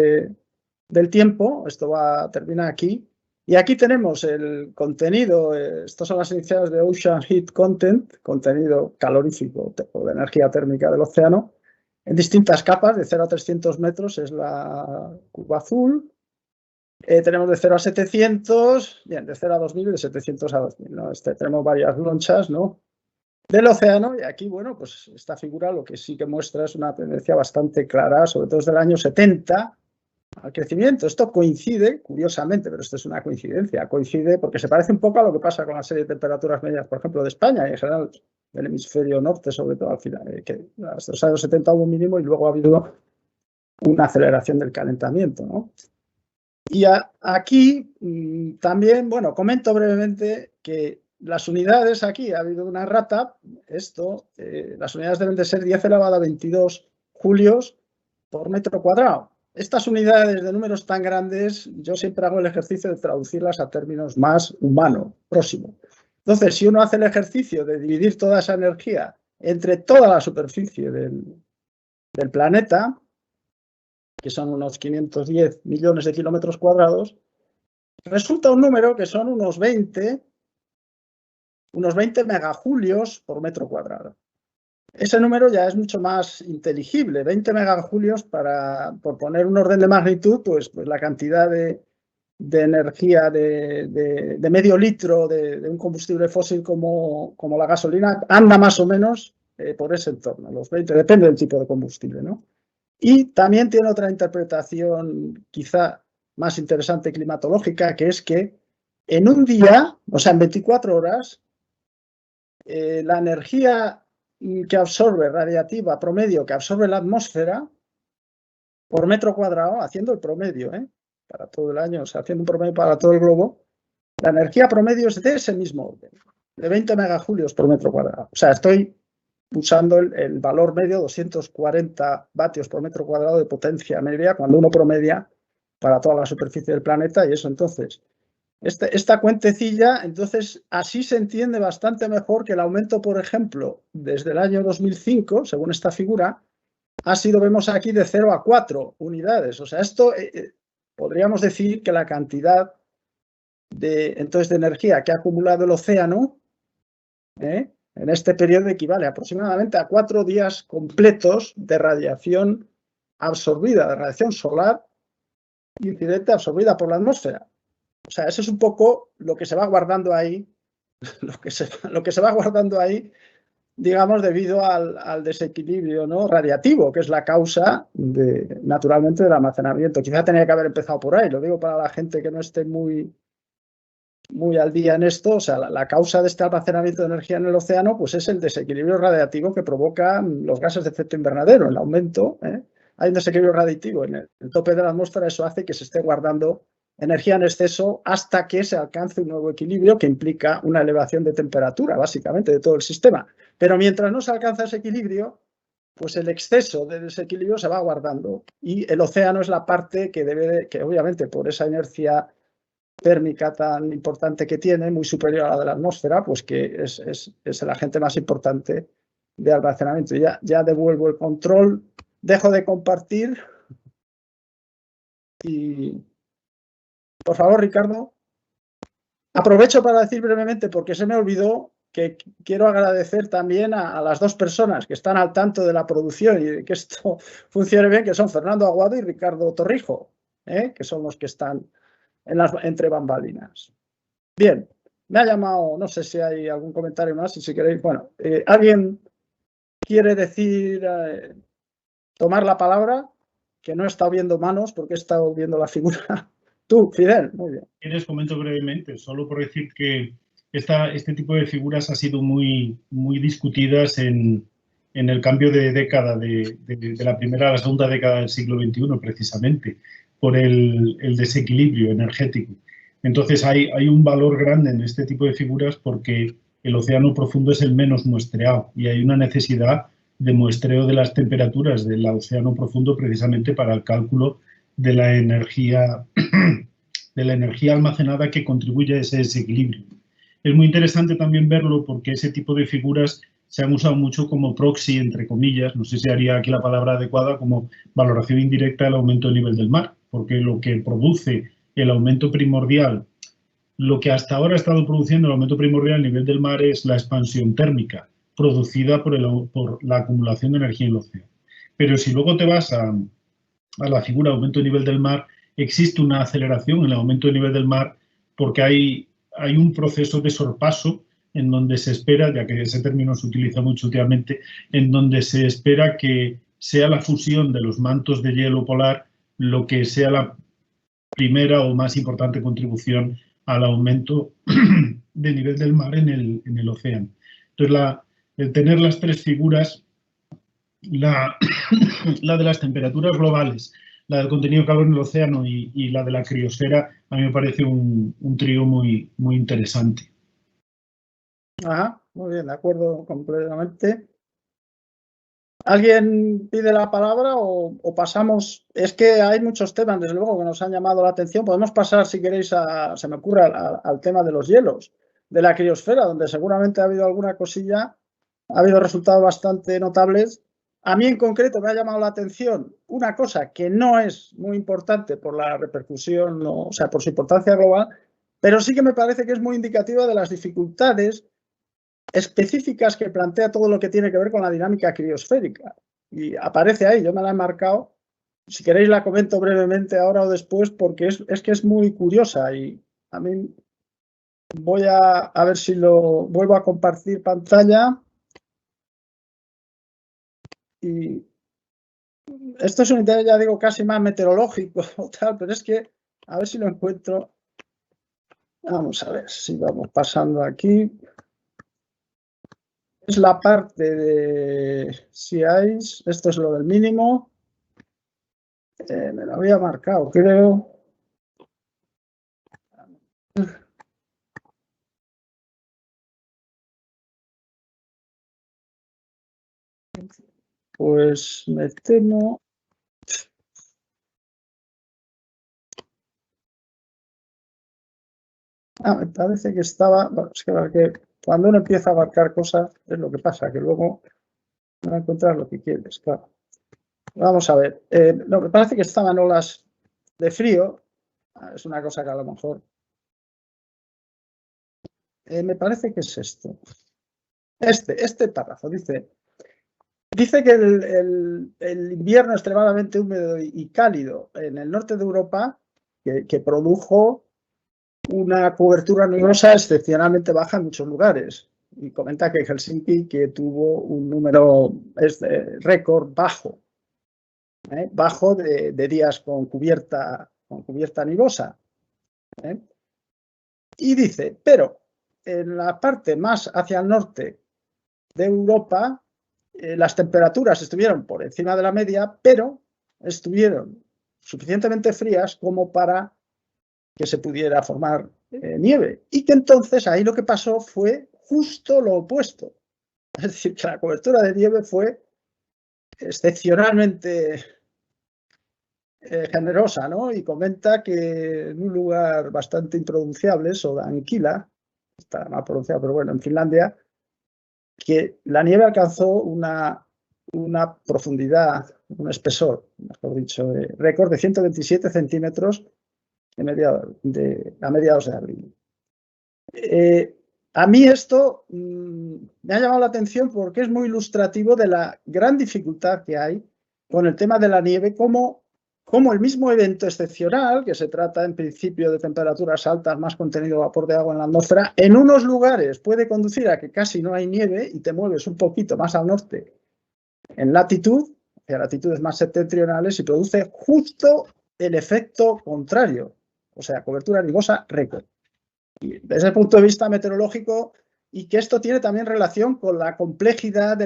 del tiempo, esto termina aquí. Y aquí tenemos el contenido, estas son las iniciales de Ocean Heat Content, contenido calorífico o de energía térmica del océano, en distintas capas, de 0 a 300 metros es la curva azul, Tenemos de 0 a 700, bien, de 0 a 2000 y de 700 a 2000, ¿no? Tenemos varias lonchas, ¿no?, del océano, y aquí, bueno, pues esta figura lo que sí que muestra es una tendencia bastante clara, sobre todo desde el año 70, al crecimiento. Esto coincide, curiosamente, pero esto es una coincidencia, coincide porque se parece un poco a lo que pasa con la serie de temperaturas medias, por ejemplo, de España y en general del hemisferio norte, sobre todo al final, que hasta los años 70 hubo un mínimo y luego ha habido una aceleración del calentamiento, ¿no? Y aquí también, bueno, comento brevemente que las unidades aquí, ha habido una errata, las unidades deben de ser 10 elevado a 22 julios por metro cuadrado. Estas unidades de números tan grandes, yo siempre hago el ejercicio de traducirlas a términos más humanos, próximos. Entonces, si uno hace el ejercicio de dividir toda esa energía entre toda la superficie del planeta, que son unos 510 millones de kilómetros cuadrados, resulta un número que son unos 20 megajulios por metro cuadrado. Ese número ya es mucho más inteligible. 20 megajulios, por poner un orden de magnitud, pues la cantidad de energía de medio litro de un combustible fósil como la gasolina anda más o menos por ese entorno, los 20, depende del tipo de combustible, ¿no? Y también tiene otra interpretación quizá más interesante climatológica, que es que en un día, o sea, en 24 horas, la energía que absorbe radiativa promedio que absorbe la atmósfera por metro cuadrado, haciendo el promedio, para todo el año, o sea, haciendo un promedio para todo el globo, la energía promedio es de ese mismo orden, de 20 megajulios por metro cuadrado. O sea, estoy usando el valor medio, 240 vatios por metro cuadrado de potencia media, cuando uno promedia para toda la superficie del planeta, y eso entonces, esta cuentecilla, entonces así se entiende bastante mejor que el aumento, por ejemplo, desde el año 2005, según esta figura, ha sido, vemos aquí, de 0 a 4 unidades. O sea, esto podríamos decir que la cantidad de energía que ha acumulado el océano, en este periodo equivale aproximadamente a 4 días completos de radiación absorbida, de radiación solar incidente absorbida por la atmósfera. O sea, eso es un poco lo que se va guardando ahí, lo que se va guardando ahí, digamos, debido al desequilibrio, ¿no?, radiativo, que es la causa, naturalmente, del almacenamiento. Quizá tenía que haber empezado por ahí, lo digo para la gente que no esté muy al día en esto. O sea, la causa de este almacenamiento de energía en el océano, pues es el desequilibrio radiativo que provocan los gases de efecto invernadero, el aumento. Hay un desequilibrio radiativo en el tope de la atmósfera, eso hace que se esté guardando energía en exceso hasta que se alcance un nuevo equilibrio que implica una elevación de temperatura, básicamente, de todo el sistema. Pero mientras no se alcanza ese equilibrio, pues el exceso de desequilibrio se va guardando, y el océano es la parte que obviamente por esa inercia térmica tan importante que tiene, muy superior a la de la atmósfera, pues que es el agente más importante de almacenamiento. Ya devuelvo el control, dejo de compartir y, por favor, Ricardo, aprovecho para decir brevemente, porque se me olvidó, que quiero agradecer también a las dos personas que están al tanto de la producción y de que esto funcione bien, que son Fernando Aguado y Ricardo Torrijo, que son los que están entre bambalinas. Bien, me ha llamado, no sé si hay algún comentario más, y si queréis, bueno, ¿alguien quiere decir, tomar la palabra? Que no he estado viendo manos porque he estado viendo la figura. Tú, Fidel, muy bien. Les comento brevemente, solo por decir que este tipo de figuras ha sido muy discutidas en el cambio de década, de la primera a la segunda década del siglo XXI, precisamente, por el desequilibrio energético. Entonces hay un valor grande en este tipo de figuras porque el océano profundo es el menos muestreado y hay una necesidad de muestreo de las temperaturas del océano profundo precisamente para el cálculo de la energía almacenada que contribuye a ese desequilibrio. Es muy interesante también verlo porque ese tipo de figuras se han usado mucho como proxy, entre comillas, no sé si haría aquí la palabra adecuada, como valoración indirecta del aumento del nivel del mar, porque lo que produce el aumento primordial, lo que hasta ahora ha estado produciendo el aumento primordial del nivel del mar es la expansión térmica producida por la acumulación de energía en el océano. Pero si luego te vas a la figura de aumento del nivel del mar, existe una aceleración en el aumento del nivel del mar porque hay un proceso de sorpaso en donde se espera, ya que ese término se utiliza mucho últimamente, en donde se espera que sea la fusión de los mantos de hielo polar lo que sea la primera o más importante contribución al aumento del nivel del mar en el océano. Entonces, el tener las tres figuras, la de las temperaturas globales, la del contenido de calor en el océano y la de la criosfera, a mí me parece un trío muy interesante. Ajá, muy bien, de acuerdo completamente. ¿Alguien pide la palabra o pasamos? Es que hay muchos temas, desde luego, que nos han llamado la atención. Podemos pasar, si queréis, se me ocurre, al tema de los hielos, de la criosfera, donde seguramente ha habido alguna cosilla, ha habido resultados bastante notables. A mí en concreto me ha llamado la atención una cosa que no es muy importante por la repercusión, o sea, por su importancia global, pero sí que me parece que es muy indicativa de las dificultades específicas que plantea todo lo que tiene que ver con la dinámica criosférica. Y aparece ahí, yo me la he marcado. Si queréis la comento brevemente ahora o después, porque es que es muy curiosa y a mí voy a ver si lo vuelvo a compartir pantalla. Y esto es un interés, ya digo, casi más meteorológico o tal, pero es que a ver si lo encuentro. Vamos a ver si vamos pasando aquí. Es la parte de CIs, esto es lo del mínimo. Me lo había marcado, creo. Pues me temo. Me parece que estaba. Bueno, es que cuando uno empieza a abarcar cosas, es lo que pasa, que luego no encuentras lo que quieres, claro. Vamos a ver. No, me parece que estaban olas de frío. Es una cosa que a lo mejor. Me parece que es esto. Este párrafo dice que el invierno extremadamente húmedo y cálido en el norte de Europa, que produjo una cobertura nubosa excepcionalmente baja en muchos lugares. Y comenta que Helsinki que tuvo un número récord bajo, bajo de días con cubierta nubosa. Y dice, pero en la parte más hacia el norte de Europa, las temperaturas estuvieron por encima de la media, pero estuvieron suficientemente frías como para que se pudiera formar nieve. Y que entonces ahí lo que pasó fue justo lo opuesto. Es decir, que la cobertura de nieve fue excepcionalmente generosa, ¿no? Y comenta que en un lugar bastante impronunciable, Sodankila, está mal pronunciado, pero bueno, en Finlandia, que la nieve alcanzó una profundidad, un espesor, mejor dicho, récord de 127 centímetros a mediados de abril. A mí esto me ha llamado la atención porque es muy ilustrativo de la gran dificultad que hay con el tema de la nieve, como el mismo evento excepcional, que se trata en principio de temperaturas altas, más contenido de vapor de agua en la atmósfera, en unos lugares puede conducir a que casi no hay nieve y te mueves un poquito más al norte en latitud, hacia latitudes más septentrionales, y produce justo el efecto contrario, o sea, cobertura nubosa récord. Y desde el punto de vista meteorológico, y que esto tiene también relación con la complejidad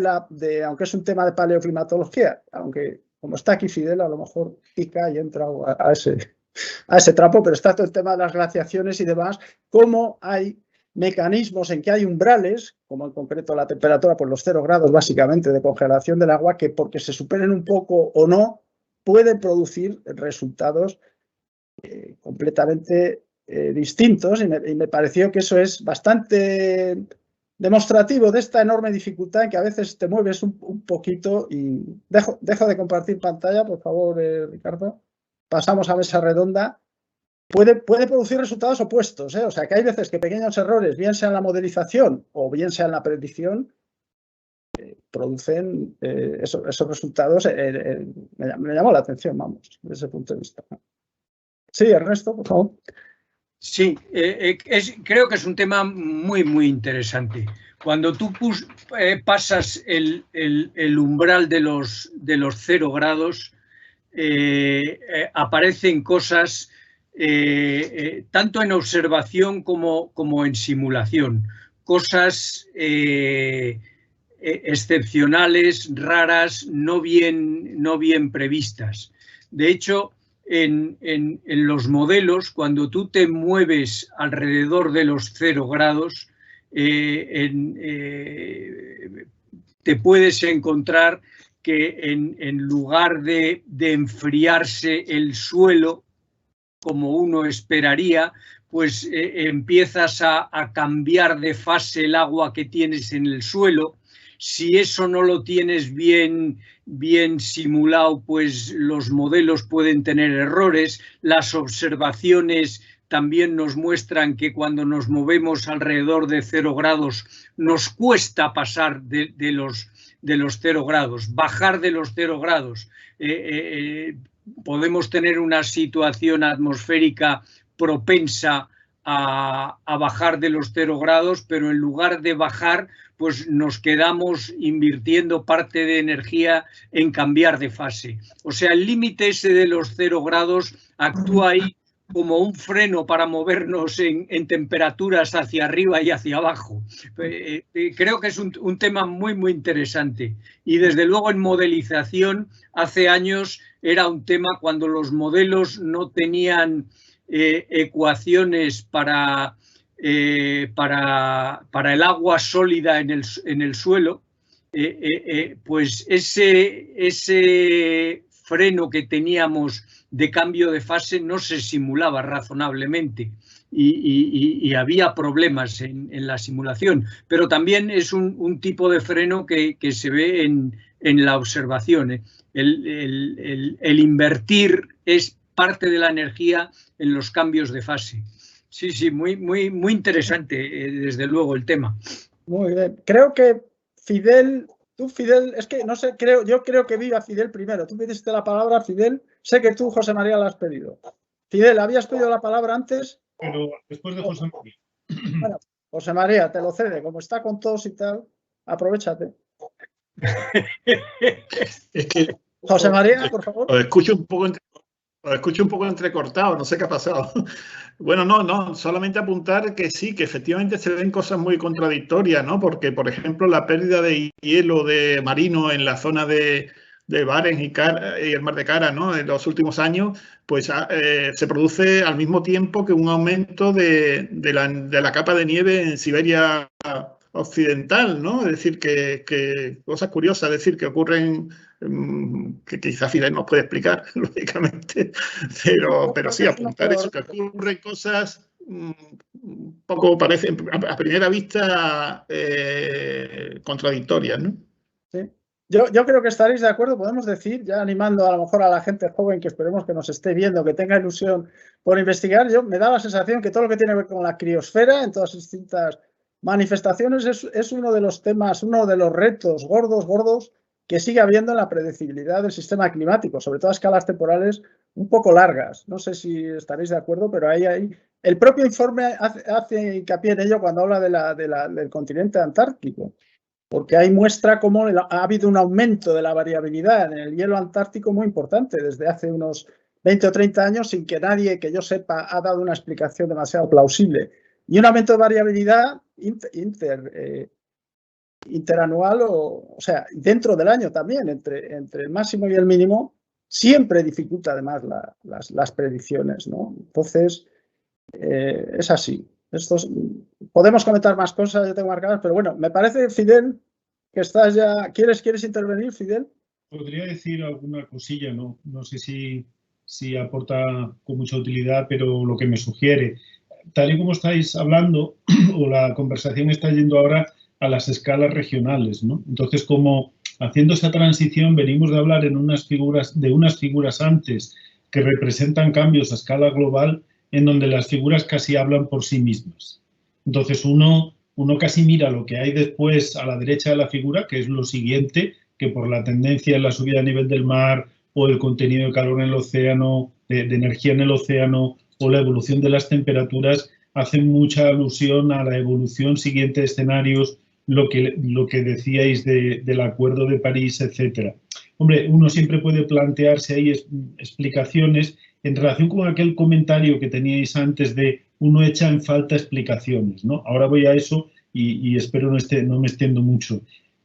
aunque es un tema de paleoclimatología, aunque como está aquí Fidel, a lo mejor pica y entra a ese trapo, pero está todo el tema de las glaciaciones y demás, cómo hay mecanismos en que hay umbrales, como en concreto la temperatura por los 0 grados básicamente de congelación del agua, que porque se superen un poco o no, pueden producir resultados completamente distintos, y me pareció que eso es bastante demostrativo de esta enorme dificultad en que a veces te mueves un poquito. Y dejo de compartir pantalla, por favor, Ricardo. Pasamos a mesa redonda. Puede producir resultados opuestos, o sea que hay veces que pequeños errores, bien sea en la modelización o bien sea en la predicción, producen esos resultados. Me llamó la atención, vamos, desde ese punto de vista. Sí, Ernesto, por favor. Sí, creo que es un tema muy, muy interesante. Cuando tú pasas el umbral de los 0 grados, aparecen cosas tanto en observación como en simulación, cosas excepcionales, raras, no bien previstas. De hecho, en los modelos, cuando tú te mueves alrededor de los 0 grados, te puedes encontrar que en lugar de enfriarse el suelo, como uno esperaría, pues empiezas a cambiar de fase el agua que tienes en el suelo. Si eso no lo tienes bien simulado, pues los modelos pueden tener errores. Las observaciones también nos muestran que cuando nos movemos alrededor de 0 grados nos cuesta pasar de los 0 grados, bajar de los 0 grados. Podemos tener una situación atmosférica propensa a bajar de los 0 grados, pero en lugar de bajar, pues nos quedamos invirtiendo parte de energía en cambiar de fase. O sea, el límite ese de los 0 grados actúa ahí como un freno para movernos en temperaturas hacia arriba y hacia abajo. Creo que es un tema muy, muy interesante. Y desde luego en modelización, hace años era un tema cuando los modelos no tenían ecuaciones para el agua sólida en el suelo, pues ese freno que teníamos de cambio de fase no se simulaba razonablemente y había problemas en la simulación, pero también es un tipo de freno que se ve en la observación. El invertir es parte de la energía en los cambios de fase. Sí, sí, muy, muy, muy interesante, desde luego, el tema. Muy bien. Creo que Fidel, es que no sé, yo creo que vi a Fidel primero. Tú pediste la palabra, Fidel. Sé que tú, José María, la has pedido. Fidel, ¿habías pedido la palabra antes? Pero después de José María. Bueno, José María, te lo cede. Como está con tos y tal, aprovéchate. Es que José María, por favor. Os escucho un poco entrecortado, no sé qué ha pasado. Bueno, no, solamente apuntar que sí, que efectivamente se ven cosas muy contradictorias, ¿no? Porque, por ejemplo, la pérdida de hielo de marino en la zona de Barents y el Mar de Kara, ¿no? En los últimos años, pues se produce al mismo tiempo que un aumento de la capa de nieve en Siberia occidental, ¿no? Es decir, que cosas curiosas, es decir, que ocurren, que quizás Fidel nos puede explicar, lógicamente, pero sí, apuntar eso, que ocurren cosas poco, parecen, a primera vista, contradictorias, ¿no? Sí. Yo creo que estaréis de acuerdo, podemos decir, ya animando a lo mejor a la gente joven que esperemos que nos esté viendo, que tenga ilusión por investigar. Me da la sensación que todo lo que tiene que ver con la criosfera en todas distintas manifestaciones es uno de los temas, uno de los retos gordos que sigue habiendo en la predecibilidad del sistema climático, sobre todo a escalas temporales un poco largas. No sé si estaréis de acuerdo, pero ahí el propio informe hace hincapié en ello cuando habla del continente antártico, porque ahí muestra cómo ha habido un aumento de la variabilidad en el hielo antártico muy importante desde hace unos 20 o 30 años sin que nadie, que yo sepa, ha dado una explicación demasiado plausible. Y un aumento de variabilidad interanual, o sea, dentro del año también, entre el máximo y el mínimo, siempre dificulta además las predicciones, ¿no? Entonces, es así. Podemos comentar más cosas, yo tengo marcadas, pero bueno, me parece, Fidel, que estás ya... ¿Quieres intervenir, Fidel? Podría decir alguna cosilla, no sé si aporta con mucha utilidad, pero lo que me sugiere, tal y como estáis hablando, o la conversación está yendo ahora a las escalas regionales, ¿no? Entonces, como haciendo esa transición, venimos de hablar de unas figuras antes que representan cambios a escala global, en donde las figuras casi hablan por sí mismas. Entonces, uno casi mira lo que hay después a la derecha de la figura, que es lo siguiente, que por la tendencia en la subida a nivel del mar o el contenido de calor en el océano de energía en el océano o la evolución de las temperaturas, hacen mucha alusión a la evolución siguiente de escenarios, lo que decíais del Acuerdo de París, etcétera. Hombre, uno siempre puede plantearse ahí explicaciones en relación con aquel comentario que teníais antes de uno echa en falta explicaciones, ¿no? Ahora voy a eso y espero no me extiendo mucho.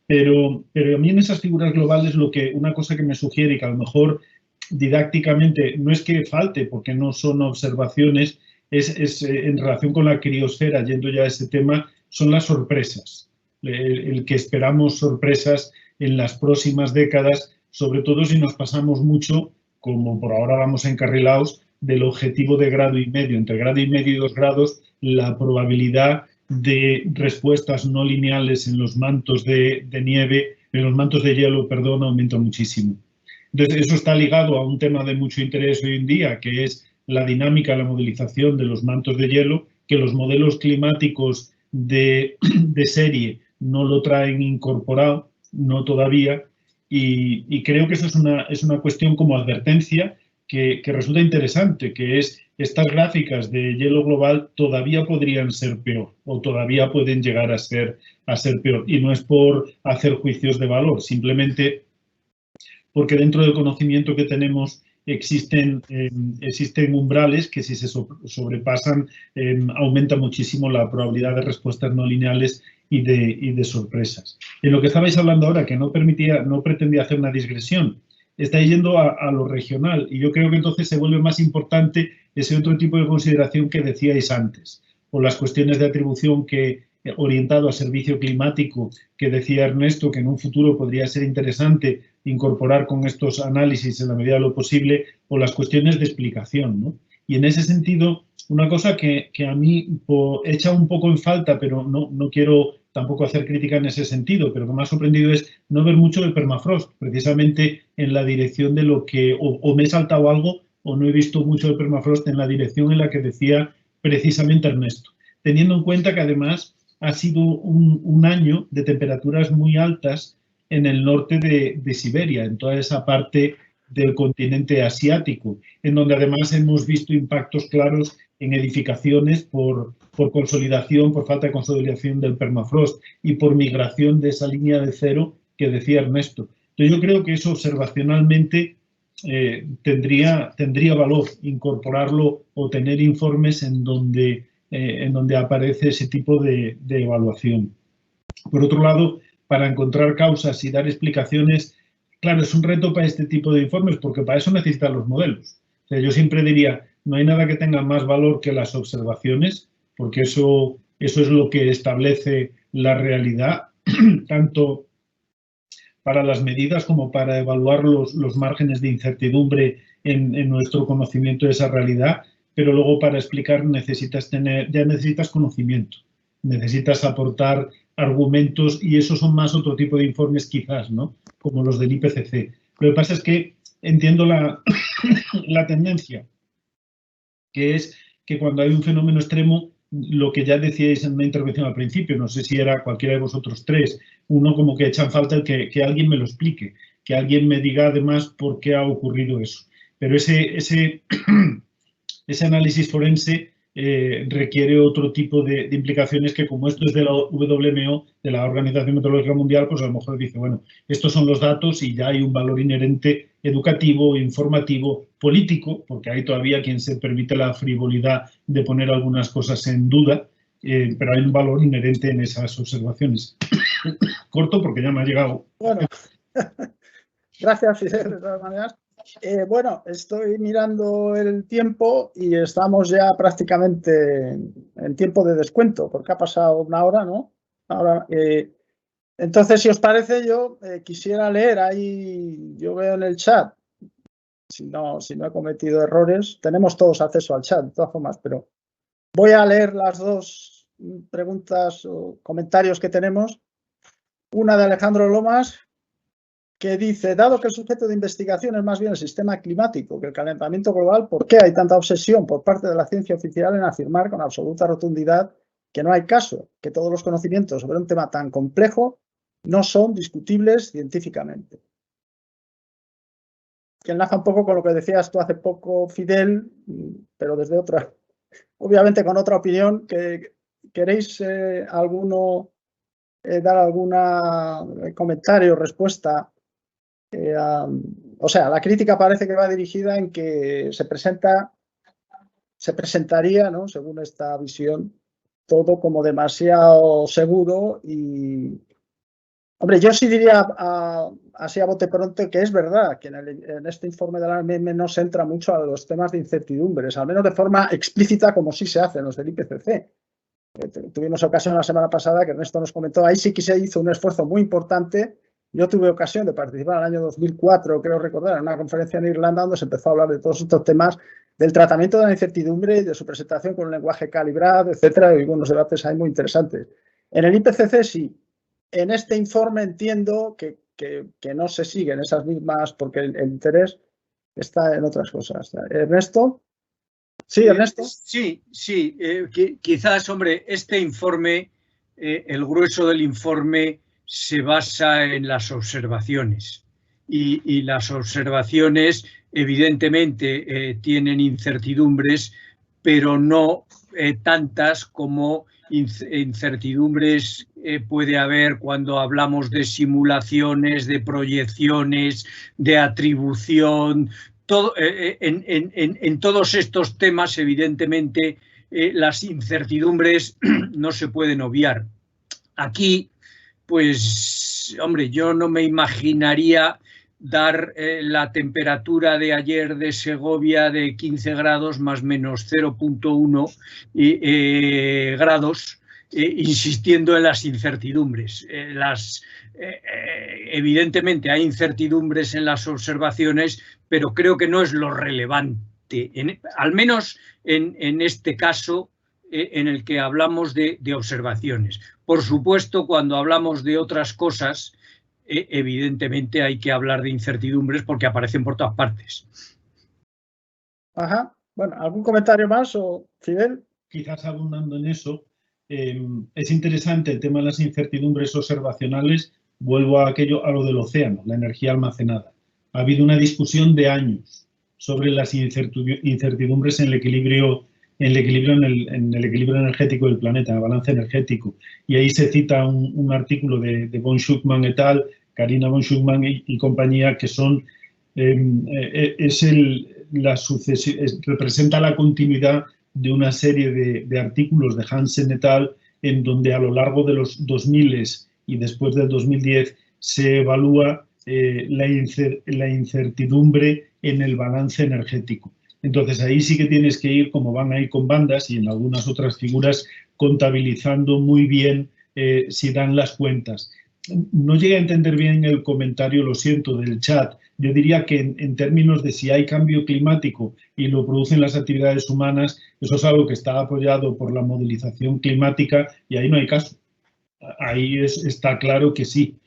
Pero a mí en esas figuras globales una cosa que me sugiere, y que a lo mejor didácticamente no es que falte, porque no son observaciones, es en relación con la criosfera, yendo ya a ese tema, son las sorpresas. El que esperamos sorpresas en las próximas décadas, sobre todo si nos pasamos mucho, como por ahora vamos encarrilados, del objetivo de grado y medio. Entre grado y medio y 2 grados, la probabilidad de respuestas no lineales en los mantos de nieve, en los mantos de hielo, perdón, aumenta muchísimo. Entonces, eso está ligado a un tema de mucho interés hoy en día, que es la dinámica, la modelización de los mantos de hielo, que los modelos climáticos de serie no lo traen incorporado, no todavía, y creo que eso es una cuestión como advertencia que resulta interesante, que es estas gráficas de hielo global todavía podrían ser peor o todavía pueden llegar a ser peor. Y no es por hacer juicios de valor, simplemente porque dentro del conocimiento que tenemos existen umbrales que si se sobrepasan aumenta muchísimo la probabilidad de respuestas no lineales y de sorpresas. En lo que estabais hablando ahora, que no pretendía hacer una digresión, estáis yendo a lo regional y yo creo que entonces se vuelve más importante ese otro tipo de consideración que decíais antes, o las cuestiones de atribución orientado a servicio climático, que decía Ernesto que en un futuro podría ser interesante incorporar con estos análisis en la medida de lo posible, o las cuestiones de explicación, ¿no? Y en ese sentido, una cosa que a mí echa un poco en falta, pero no quiero tampoco hacer crítica en ese sentido, pero que me ha sorprendido es no ver mucho el permafrost, precisamente en la dirección de lo que, o me he saltado algo, o no he visto mucho el permafrost en la dirección en la que decía precisamente Ernesto, teniendo en cuenta que además ha sido un año de temperaturas muy altas en el norte de Siberia, en toda esa parte del continente asiático, en donde además hemos visto impactos claros en edificaciones por consolidación, por falta de consolidación del permafrost y por migración de esa línea de cero que decía Ernesto. Entonces yo creo que eso observacionalmente tendría valor incorporarlo o tener informes en donde aparece ese tipo de evaluación. Por otro lado, para encontrar causas y dar explicaciones, claro, es un reto para este tipo de informes porque para eso necesitan los modelos. O sea, yo siempre diría, no hay nada que tenga más valor que las observaciones, porque eso es lo que establece la realidad, tanto para las medidas como para evaluar los márgenes de incertidumbre en nuestro conocimiento de esa realidad, pero luego para explicar necesitas conocimiento, necesitas aportar argumentos y esos son más otro tipo de informes quizás, ¿no? Como los del IPCC. Lo que pasa es que entiendo la tendencia, que es que cuando hay un fenómeno extremo, lo que ya decíais en una intervención al principio, no sé si era cualquiera de vosotros tres, uno como que echan falta el que alguien me lo explique, que alguien me diga además por qué ha ocurrido eso. Pero ese análisis forense requiere otro tipo de implicaciones que, como esto es de la WMO, de la Organización Meteorológica Mundial, pues a lo mejor dice, bueno, estos son los datos y ya hay un valor inherente educativo, informativo, político, porque hay todavía quien se permite la frivolidad de poner algunas cosas en duda, pero hay un valor inherente en esas observaciones. Corto porque ya me ha llegado. Bueno, gracias, Fidel, de todas maneras. Bueno, estoy mirando el tiempo y estamos ya prácticamente en tiempo de descuento, porque ha pasado una hora, ¿no? Ahora, entonces, si os parece, yo quisiera leer ahí, yo veo en el chat, si no he cometido errores, tenemos todos acceso al chat, de todas formas, pero voy a leer las dos preguntas o comentarios que tenemos. Una de Alejandro Lomas, que dice, dado que el sujeto de investigación es más bien el sistema climático que el calentamiento global, ¿por qué hay tanta obsesión por parte de la ciencia oficial en afirmar con absoluta rotundidad que no hay caso, que todos los conocimientos sobre un tema tan complejo no son discutibles científicamente? enlaza un poco con lo que decías tú hace poco, Fidel, pero desde otra, obviamente con otra opinión. ¿Queréis alguno dar algún comentario, respuesta? O sea, la crítica parece que va dirigida en que se presentaría, ¿no?, según esta visión, todo como demasiado seguro. Y, hombre, yo sí diría así a bote pronto que es verdad que en este informe de la AMM no se entra mucho a los temas de incertidumbres, al menos de forma explícita, como sí se hace en los del IPCC. Tuvimos ocasión la semana pasada que Ernesto nos comentó, ahí sí que se hizo un esfuerzo muy importante. Yo tuve ocasión de participar en el año 2004, creo recordar, en una conferencia en Irlanda donde se empezó a hablar de todos estos temas, del tratamiento de la incertidumbre y de su presentación con un lenguaje calibrado, etcétera, y unos debates ahí muy interesantes. En el IPCC sí. En este informe entiendo que no se siguen esas mismas, porque el interés está en otras cosas. Ernesto. Sí, Ernesto. Sí. Quizás, hombre, este informe, el grueso del informe se basa en las observaciones y las observaciones evidentemente tienen incertidumbres, pero no tantas como incertidumbres puede haber cuando hablamos de simulaciones, de proyecciones, de atribución. En todos estos temas, evidentemente, las incertidumbres no se pueden obviar. Aquí, pues, hombre, yo no me imaginaría dar la temperatura de ayer de Segovia de 15 grados más menos 0,1 grados, insistiendo en las incertidumbres. Evidentemente hay incertidumbres en las observaciones, pero creo que no es lo relevante, al menos en este caso en el que hablamos de observaciones. Por supuesto, cuando hablamos de otras cosas, evidentemente hay que hablar de incertidumbres porque aparecen por todas partes. Ajá. Bueno, ¿algún comentario más, o Fidel? Quizás abundando en eso, es interesante el tema de las incertidumbres observacionales. Vuelvo a lo del océano, la energía almacenada. Ha habido una discusión de años sobre las incertidumbres en el equilibrio energético del planeta, el balance energético. Y ahí se cita un artículo de von Schuckmann et al., Carina von Schuckmann y compañía, que son representa la continuidad de una serie de artículos de Hansen et al., en donde a lo largo de los 2000 y después del 2010 se evalúa la incertidumbre en el balance energético. Entonces ahí sí que tienes que ir, como van ahí con bandas y en algunas otras figuras, contabilizando muy bien si dan las cuentas. No llegué a entender bien el comentario, lo siento, del chat. Yo diría que en términos de si hay cambio climático y lo producen las actividades humanas, eso es algo que está apoyado por la modelización climática y ahí no hay caso. Ahí está claro que sí.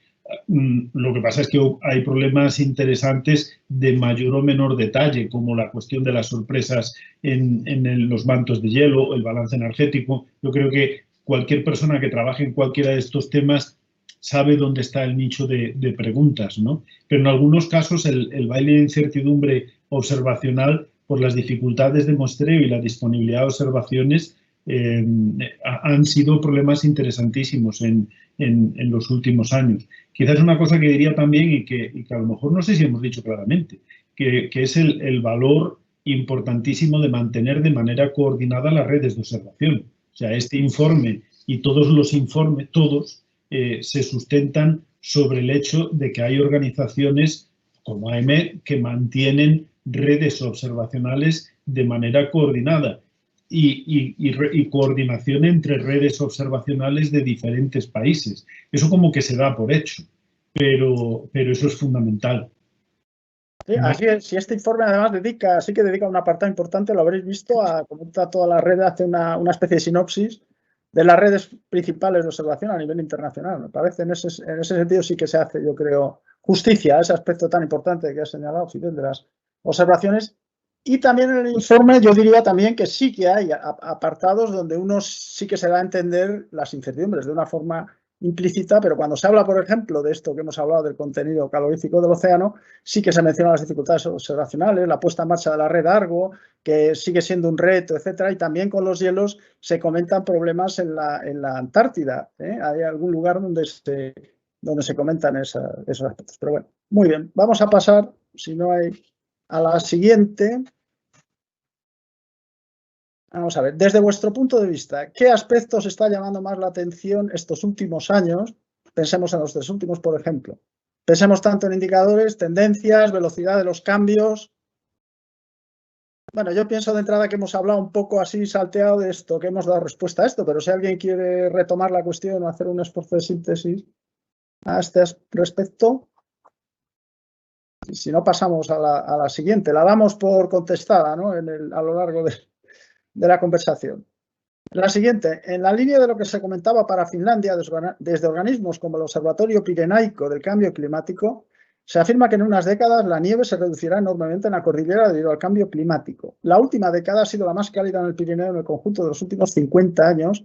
Lo que pasa es que hay problemas interesantes de mayor o menor detalle, como la cuestión de las sorpresas en los mantos de hielo, el balance energético. Yo creo que cualquier persona que trabaje en cualquiera de estos temas sabe dónde está el nicho de preguntas, ¿no? Pero en algunos casos el baile de incertidumbre observacional, por las dificultades de muestreo y la disponibilidad de observaciones, han sido problemas interesantísimos en los últimos años. Quizás una cosa que diría también y que a lo mejor no sé si hemos dicho claramente, que es el valor importantísimo de mantener de manera coordinada las redes de observación. O sea, este informe y todos los informes, se sustentan sobre el hecho de que hay organizaciones como AEMET que mantienen redes observacionales de manera coordinada y coordinación entre redes observacionales de diferentes países. Eso como que se da por hecho, pero eso es fundamental. Sí, así es. Si este informe además dedica un apartado importante, lo habréis visto, a cómo está toda la red, hace una especie de sinopsis de las redes principales de observación a nivel internacional. Me parece, en ese sentido sí que se hace, yo creo, justicia a ese aspecto tan importante que has señalado, Fidel, de las observaciones. Y también en el informe yo diría también que sí que hay apartados donde uno sí que se da a entender las incertidumbres de una forma implícita, pero cuando se habla, por ejemplo, de esto que hemos hablado del contenido calorífico del océano, sí que se mencionan las dificultades observacionales, la puesta en marcha de la red Argo, que sigue siendo un reto, etcétera, y también con los hielos se comentan problemas en la Antártida. Hay algún lugar donde se comentan esos aspectos. Pero bueno, muy bien, vamos a pasar, si no hay, a la siguiente. Vamos a ver, desde vuestro punto de vista, ¿qué aspectos está llamando más la atención estos últimos años? Pensemos en los 3 últimos, por ejemplo. Pensemos tanto en indicadores, tendencias, velocidad de los cambios. Bueno, yo pienso de entrada que hemos hablado un poco así salteado de esto, que hemos dado respuesta a esto, pero si alguien quiere retomar la cuestión o hacer un esfuerzo de síntesis a este respecto, si no pasamos a la siguiente, la damos por contestada, ¿no? A lo largo de la conversación. La siguiente, en la línea de lo que se comentaba para Finlandia, desde organismos como el Observatorio Pirenaico del Cambio Climático, se afirma que en unas décadas la nieve se reducirá enormemente en la cordillera debido al cambio climático. La última década ha sido la más cálida en el Pirineo en el conjunto de los últimos 50 años,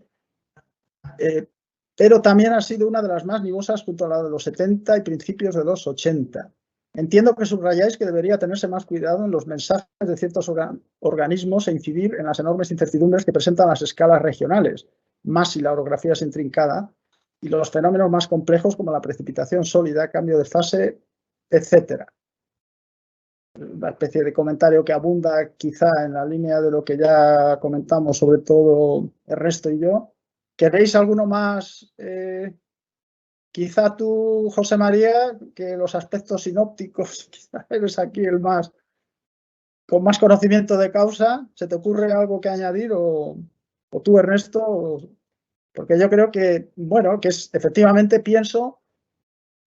pero también ha sido una de las más nivosas junto a la de los 70 y principios de los 80. Entiendo que subrayáis que debería tenerse más cuidado en los mensajes de ciertos organismos e incidir en las enormes incertidumbres que presentan las escalas regionales, más si la orografía es intrincada, y los fenómenos más complejos como la precipitación sólida, cambio de fase, etc. Una especie de comentario que abunda quizá en la línea de lo que ya comentamos, sobre todo Ernesto y yo. ¿Queréis alguno más? Quizá tú, José María, que los aspectos sinópticos, quizá eres aquí el más con más conocimiento de causa. ¿Se te ocurre algo que añadir? O tú, Ernesto, porque yo creo que, bueno, que efectivamente pienso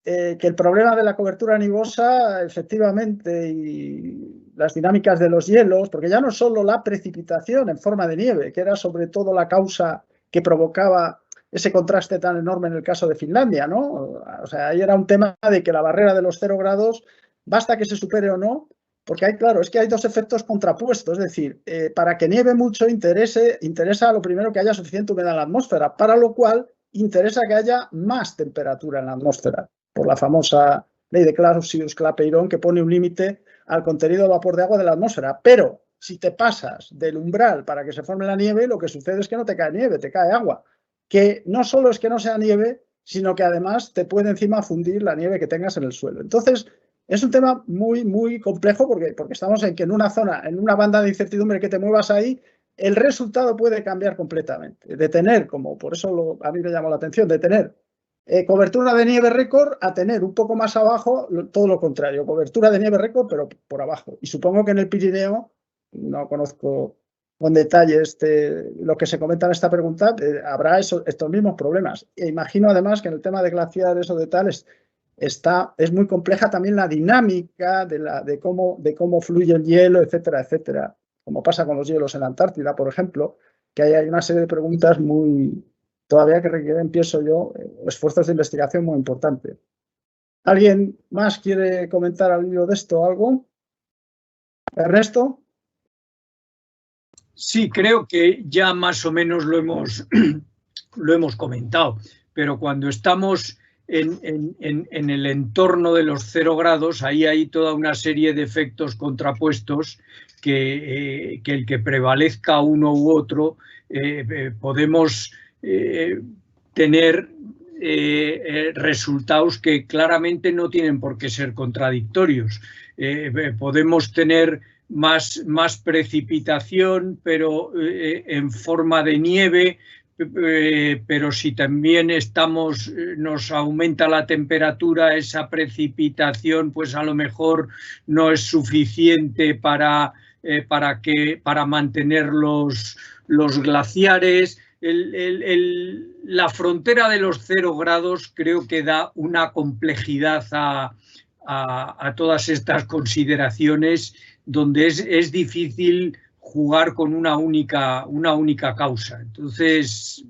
que el problema de la cobertura nivosa, efectivamente, y las dinámicas de los hielos, porque ya no solo la precipitación en forma de nieve, que era sobre todo la causa que provocaba ese contraste tan enorme en el caso de Finlandia, ¿no? O sea, ahí era un tema de que la barrera de los 0 grados, basta que se supere o no, porque claro, es que hay 2 efectos contrapuestos, es decir, para que nieve mucho interesa lo primero que haya suficiente humedad en la atmósfera, para lo cual interesa que haya más temperatura en la atmósfera, por la famosa ley de Clausius-Clapeyron, que pone un límite al contenido de vapor de agua de la atmósfera, pero si te pasas del umbral para que se forme la nieve, lo que sucede es que no te cae nieve, te cae agua, que no solo es que no sea nieve, sino que además te puede encima fundir la nieve que tengas en el suelo. Entonces, es un tema muy, muy complejo porque estamos en que en una zona, en una banda de incertidumbre que te muevas ahí, el resultado puede cambiar completamente. De tener, como por eso a mí me llamó la atención, de tener cobertura de nieve récord a tener un poco más abajo todo lo contrario, cobertura de nieve récord pero por abajo. Y supongo que en el Pirineo, no conozco con detalle lo que se comenta en esta pregunta, habrá estos mismos problemas. E imagino además que en el tema de glaciares o de tales es muy compleja también la dinámica de cómo fluye el hielo, etcétera, etcétera. Como pasa con los hielos en la Antártida, por ejemplo, que ahí hay una serie de preguntas todavía que requieren, pienso yo, esfuerzos de investigación muy importantes. ¿Alguien más quiere comentar al hilo de esto algo? ¿Ernesto? Sí, creo que ya más o menos lo hemos comentado, pero cuando estamos en el entorno de los 0 grados, ahí hay toda una serie de efectos contrapuestos que el que prevalezca uno u otro podemos tener resultados que claramente no tienen por qué ser contradictorios. Podemos tener más precipitación, pero en forma de nieve, pero si también nos aumenta la temperatura, esa precipitación pues a lo mejor no es suficiente para mantener los glaciares. La frontera de los 0 grados creo que da una complejidad a todas estas consideraciones donde es difícil jugar con una única causa. Entonces,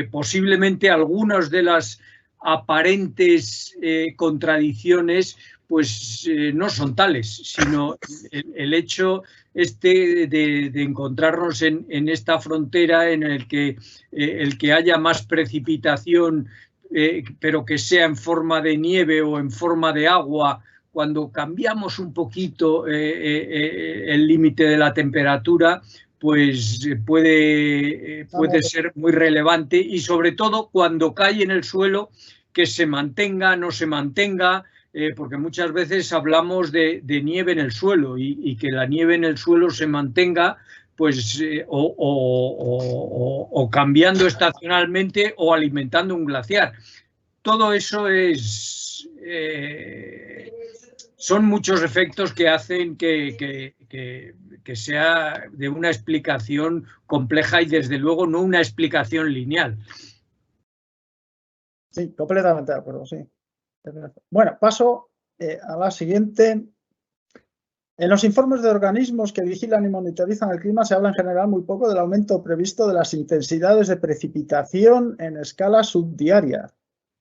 posiblemente algunas de las aparentes contradicciones pues no son tales, sino el hecho de encontrarnos en esta frontera en el que haya más precipitación, pero que sea en forma de nieve o en forma de agua. Cuando cambiamos un poquito el límite de la temperatura, pues puede ser muy relevante, y sobre todo cuando cae en el suelo, que se mantenga, no se mantenga, porque muchas veces hablamos de nieve en el suelo, y que la nieve en el suelo se mantenga, pues o cambiando estacionalmente o alimentando un glaciar. Todo eso son muchos efectos que hacen que sea de una explicación compleja y, desde luego, no una explicación lineal. Sí, completamente de acuerdo, sí. Bueno, paso a la siguiente. En los informes de organismos que vigilan y monitorizan el clima se habla en general muy poco del aumento previsto de las intensidades de precipitación en escala subdiaria,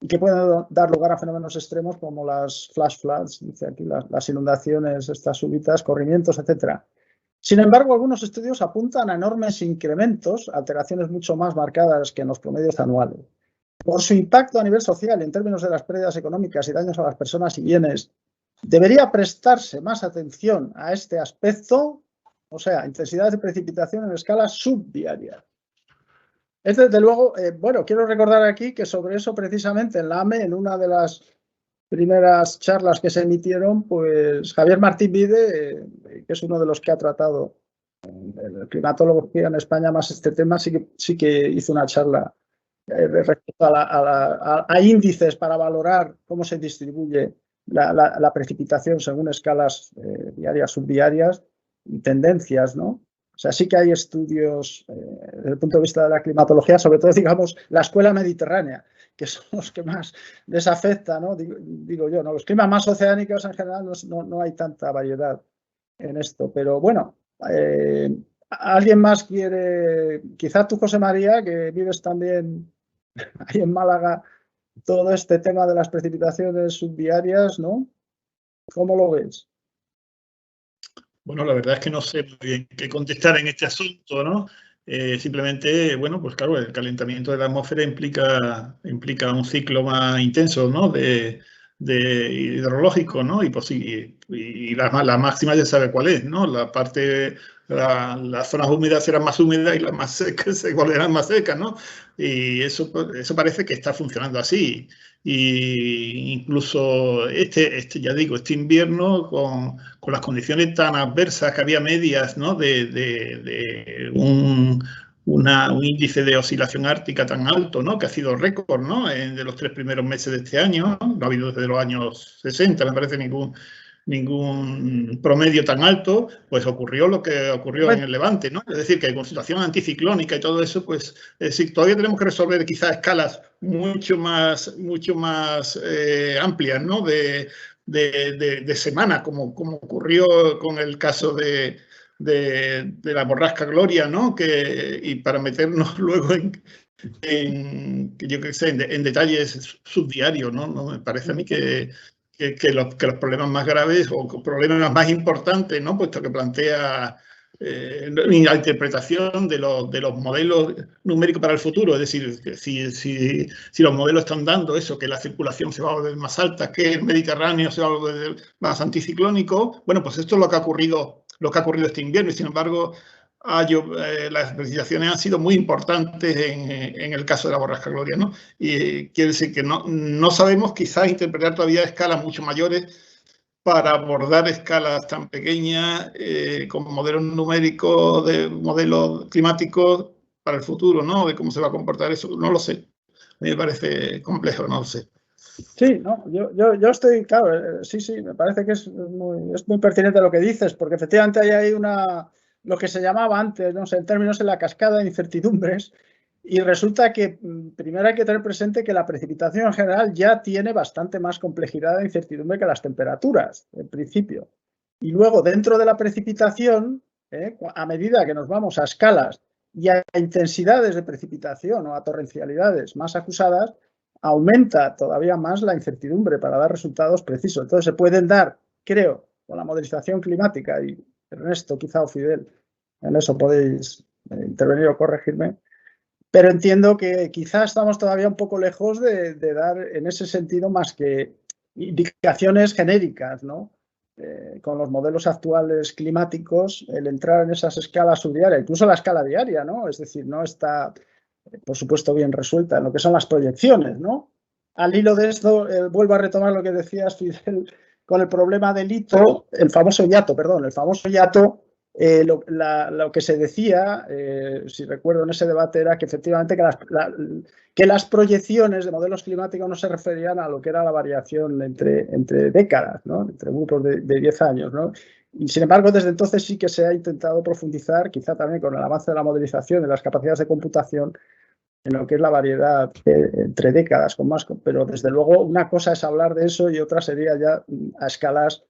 y que pueden dar lugar a fenómenos extremos como las flash floods, dice aquí, las inundaciones, estas súbitas, corrimientos, etc. Sin embargo, algunos estudios apuntan a enormes incrementos, alteraciones mucho más marcadas que en los promedios anuales. Por su impacto a nivel social, en términos de las pérdidas económicas y daños a las personas y bienes, debería prestarse más atención a este aspecto, o sea, intensidades de precipitación en escala subdiaria. Es, desde luego, bueno, quiero recordar aquí que sobre eso, precisamente en la AME, en una de las primeras charlas que se emitieron, pues Javier Martín Vide, que es uno de los que ha tratado en climatología en España más este tema, sí que hizo una charla respecto a índices para valorar cómo se distribuye la precipitación según escalas diarias, subdiarias y tendencias, ¿no? O sea, sí que hay estudios desde el punto de vista de la climatología, sobre todo, digamos, la escuela mediterránea, que son los que más les afecta, ¿no? Digo yo, ¿no? Los climas más oceánicos en general no hay tanta variedad en esto, pero bueno, ¿alguien más quiere? Quizás tú, José María, que vives también ahí en Málaga, todo este tema de las precipitaciones subdiarias, ¿no? ¿Cómo lo ves? Bueno, la verdad es que no sé muy bien qué contestar en este asunto, ¿no? Simplemente, bueno, pues claro, el calentamiento de la atmósfera implica un ciclo más intenso, ¿no? de hidrológico, ¿no? Y, pues, y la máxima ya sabe cuál es, ¿no? Las zonas húmedas serán más húmedas y las más secas se volverán más secas, ¿no? Y eso parece que está funcionando así. Y incluso ya digo, este invierno, con las condiciones tan adversas que había medias, ¿no? de un índice de oscilación ártica tan alto, ¿no? Que ha sido récord, ¿no? De los 3 primeros meses de este año, ¿no? No ha habido desde los años 60, me parece, ningún promedio tan alto, pues ocurrió lo que ocurrió en el Levante, ¿no? Es decir, que con situación anticiclónica y todo eso, pues todavía tenemos que resolver quizás escalas mucho más amplias, ¿no? De semana, como ocurrió con el caso de la borrasca Gloria, ¿no? Y para meternos luego en detalles subdiarios, ¿no? Me parece a mí que los problemas más graves o problemas más importantes, ¿no? Puesto que plantea la interpretación de los modelos numéricos para el futuro, es decir, que si los modelos están dando eso, que la circulación se va a volver más alta, que el Mediterráneo se va a volver más anticiclónico, bueno, pues esto es lo que ha ocurrido este invierno, y sin embargo las precipitaciones han sido muy importantes en el caso de la borrasca Gloria, ¿no? Y quiere decir que no sabemos quizás interpretar todavía escalas mucho mayores para abordar escalas tan pequeñas con modelos numéricos, de modelos climáticos para el futuro, ¿no? De cómo se va a comportar eso, no lo sé. A mí me parece complejo, no lo sé. Sí, no, yo estoy, claro, sí, me parece que es muy pertinente lo que dices, porque efectivamente hay lo que se llamaba antes, no sé, en términos de la cascada de incertidumbres, y resulta que primero hay que tener presente que la precipitación en general ya tiene bastante más complejidad de incertidumbre que las temperaturas, en principio. Y luego, dentro de la precipitación, a medida que nos vamos a escalas y a intensidades de precipitación o a torrencialidades más acusadas, aumenta todavía más la incertidumbre para dar resultados precisos. Entonces se pueden dar, creo, con la modelización climática, y Ernesto quizá o Fidel, en eso podéis intervenir o corregirme, pero entiendo que quizá estamos todavía un poco lejos de dar en ese sentido más que indicaciones genéricas, ¿no? Con los modelos actuales climáticos, el entrar en esas escalas subdiarias, incluso la escala diaria, ¿no? Es decir, no está, por supuesto, bien resuelta en lo que son las proyecciones, ¿no? Al hilo de esto, vuelvo a retomar lo que decías, Fidel, con el problema del hito, el famoso hiato, lo que se decía, si recuerdo en ese debate, era que efectivamente que las proyecciones de modelos climáticos no se referían a lo que era la variación entre décadas, ¿no? Entre grupos de 10 años, ¿no? Y sin embargo, desde entonces sí que se ha intentado profundizar, quizá también con el avance de la modelización, de las capacidades de computación, en lo que es la variedad entre décadas, pero desde luego una cosa es hablar de eso y otra sería ya a escalas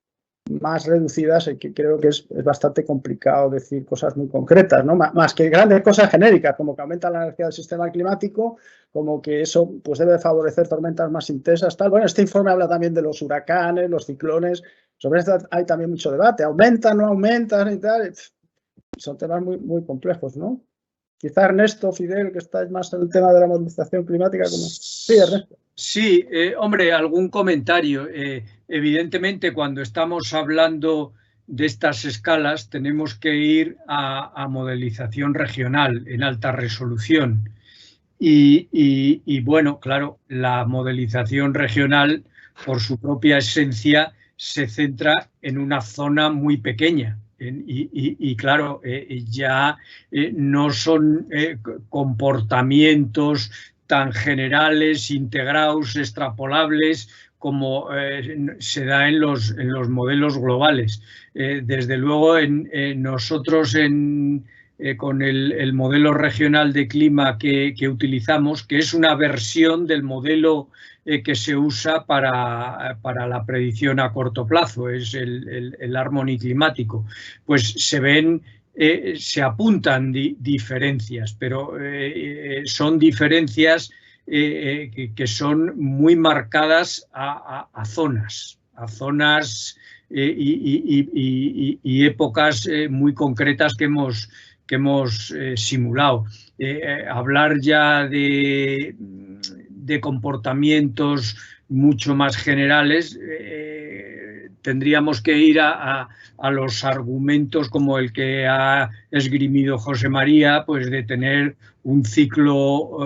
más reducidas, y que creo que es bastante complicado decir cosas muy concretas, ¿no? Más que grandes cosas genéricas, como que aumenta la energía del sistema climático, como que eso pues debe favorecer tormentas más intensas, tal. Bueno, este informe habla también de los huracanes, los ciclones, sobre esto hay también mucho debate, aumentan, no aumentan y tal, son temas muy, muy complejos, ¿no? Quizá Ernesto, Fidel, que estáis más en el tema de la modelización climática. Sí, Ernesto. Sí, hombre, algún comentario. Evidentemente, cuando estamos hablando de estas escalas, tenemos que ir a modelización regional en alta resolución. Y bueno, claro, la modelización regional, por su propia esencia, se centra en una zona muy pequeña. Y claro, ya no son comportamientos tan generales, integrados, extrapolables, como se da en los modelos globales. Desde luego, nosotros con el modelo regional de clima que utilizamos, que es una versión del modelo que se usa para la predicción a corto plazo, es el Harmony climático, pues se apuntan diferencias, pero son diferencias que son muy marcadas a zonas y épocas muy concretas que hemos simulado. Hablar ya de comportamientos mucho más generales, tendríamos que ir a los argumentos como el que ha esgrimido José María, pues de tener un ciclo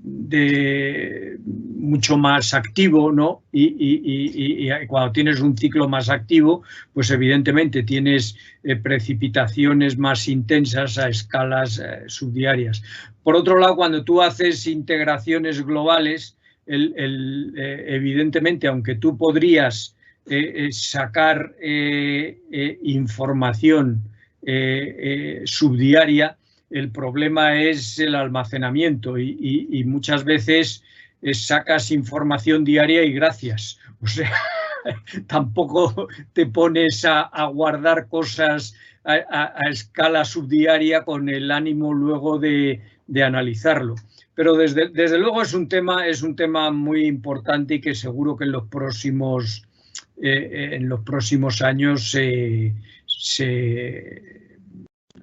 de mucho más activo, ¿no? Y cuando tienes un ciclo más activo, pues evidentemente tienes precipitaciones más intensas a escalas subdiarias. Por otro lado, cuando tú haces integraciones globales, evidentemente, aunque tú podrías sacar información subdiaria, el problema es el almacenamiento y muchas veces sacas información diaria y gracias. O sea, tampoco te pones a guardar cosas a escala subdiaria con el ánimo luego de analizarlo. Pero desde luego es un tema muy importante y que seguro que en los próximos años se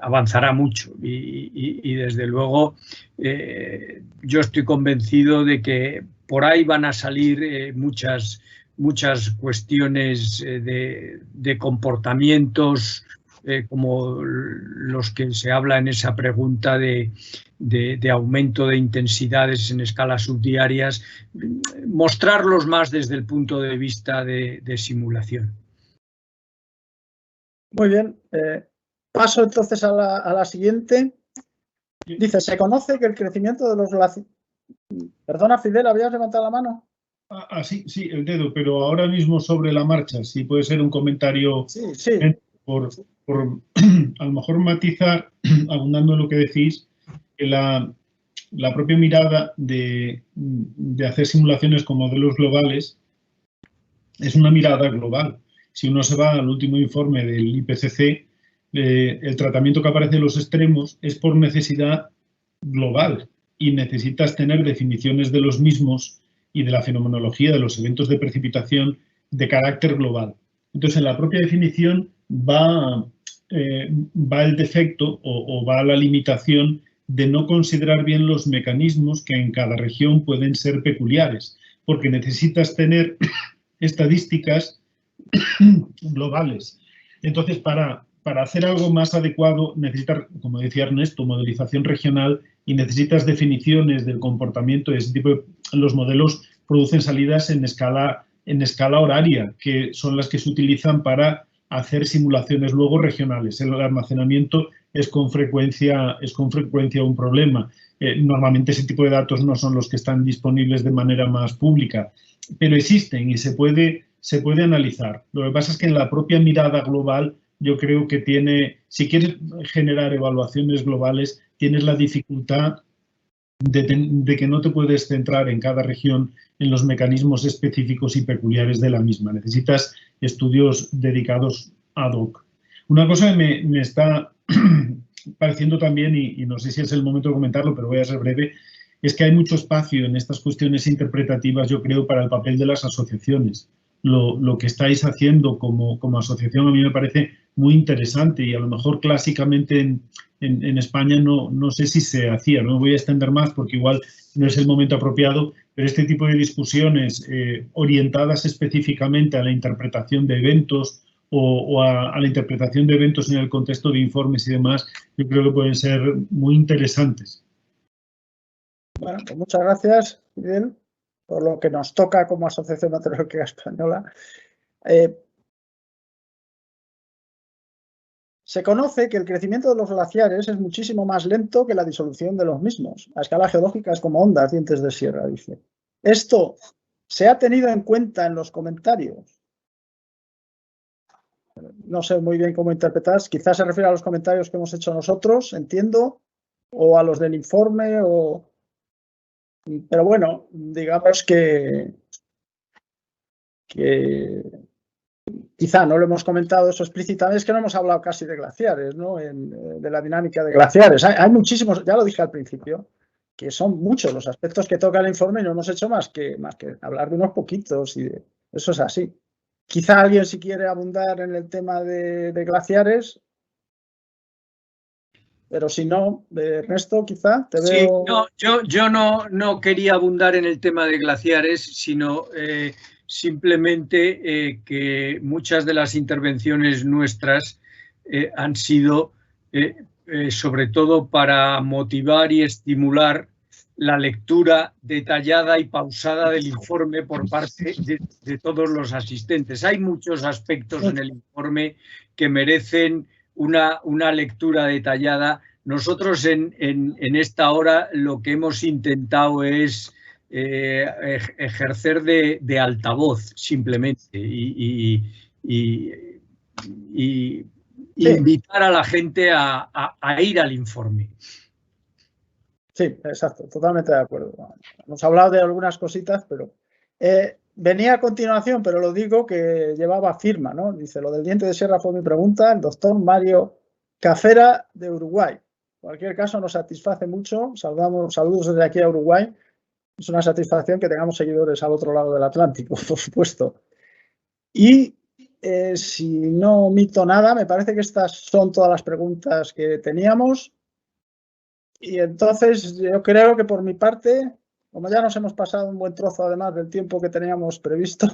avanzará mucho y desde luego yo estoy convencido de que por ahí van a salir muchas cuestiones de comportamientos como los que se habla en esa pregunta de aumento de intensidades en escalas subdiarias, mostrarlos más desde el punto de vista de simulación. Muy bien. Paso entonces a la siguiente. Dice, se conoce que el crecimiento de los glaciares... Perdona, Fidel, ¿habías levantado la mano? Sí, el dedo, pero ahora mismo sobre la marcha, si puede ser un comentario. Sí. Por a lo mejor matizar, abundando en lo que decís, que la propia mirada de hacer simulaciones con modelos globales es una mirada global. Si uno se va al último informe del IPCC, el tratamiento que aparece en los extremos es por necesidad global y necesitas tener definiciones de los mismos y de la fenomenología de los eventos de precipitación de carácter global. Entonces, en la propia definición va el defecto o va la limitación de no considerar bien los mecanismos que en cada región pueden ser peculiares, porque necesitas tener estadísticas globales. Entonces, para hacer algo más adecuado necesitas, como decía Ernesto, modelización regional y necesitas definiciones del comportamiento de ese tipo de... Los modelos producen salidas en escala horaria, que son las que se utilizan para hacer simulaciones luego regionales. El almacenamiento es con frecuencia un problema. Normalmente ese tipo de datos no son los que están disponibles de manera más pública, pero existen y se puede analizar. Lo que pasa es que en la propia mirada global yo creo que si quieres generar evaluaciones globales, tienes la dificultad de que no te puedes centrar en cada región en los mecanismos específicos y peculiares de la misma. Necesitas estudios dedicados ad hoc. Una cosa que me está pareciendo también, y no sé si es el momento de comentarlo, pero voy a ser breve, es que hay mucho espacio en estas cuestiones interpretativas, yo creo, para el papel de las asociaciones. Lo que estáis haciendo como asociación a mí me parece muy interesante y a lo mejor clásicamente en España no sé si se hacía, no me voy a extender más porque igual no es el momento apropiado, pero este tipo de discusiones orientadas específicamente a la interpretación de eventos o a la interpretación de eventos en el contexto de informes y demás, yo creo que pueden ser muy interesantes. Bueno, pues muchas gracias, Miguel, por lo que nos toca como Asociación Meteorológica Española. Se conoce que el crecimiento de los glaciares es muchísimo más lento que la disolución de los mismos. A escala geológica es como ondas, dientes de sierra, dice. ¿Esto se ha tenido en cuenta en los comentarios? No sé muy bien cómo interpretar. Quizás se refiere a los comentarios que hemos hecho nosotros, entiendo, o a los del informe, pero bueno, digamos que quizá no lo hemos comentado eso explícitamente, es que no hemos hablado casi de glaciares, ¿no? De la dinámica de glaciares. Hay muchísimos, ya lo dije al principio, que son muchos los aspectos que toca el informe y no hemos hecho más que hablar de unos poquitos y eso es así. Quizá alguien si quiere abundar en el tema de glaciares, pero si no, Ernesto, quizá te veo... Sí, yo no quería abundar en el tema de glaciares, sino simplemente que muchas de las intervenciones nuestras han sido sobre todo para motivar y estimular la lectura detallada y pausada del informe por parte de todos los asistentes. Hay muchos aspectos en el informe que merecen una lectura detallada. Nosotros en esta hora lo que hemos intentado es ejercer de altavoz simplemente y invitar a la gente a ir al informe. Sí, exacto, totalmente de acuerdo. Hemos hablado de algunas cositas, pero venía a continuación, pero lo digo que llevaba firma, ¿no? Dice, lo del diente de sierra fue mi pregunta, el doctor Mario Cafera de Uruguay. En cualquier caso, nos satisface mucho. Saludos desde aquí a Uruguay. Es una satisfacción que tengamos seguidores al otro lado del Atlántico, por supuesto. Y si no omito nada, me parece que estas son todas las preguntas que teníamos. Y entonces yo creo que por mi parte, como ya nos hemos pasado un buen trozo además del tiempo que teníamos previsto,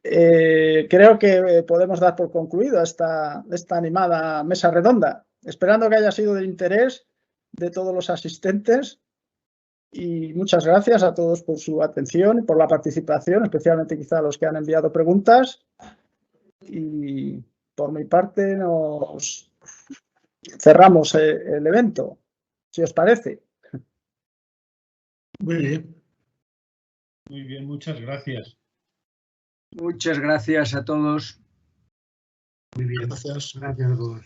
creo que podemos dar por concluida esta animada mesa redonda, esperando que haya sido de interés de todos los asistentes. Y muchas gracias a todos por su atención y por la participación, especialmente quizá a los que han enviado preguntas. Y por mi parte nos cerramos el evento, si os parece. Muy bien. Muy bien, muchas gracias. Muchas gracias a todos. Muy bien. Gracias. Gracias a todos.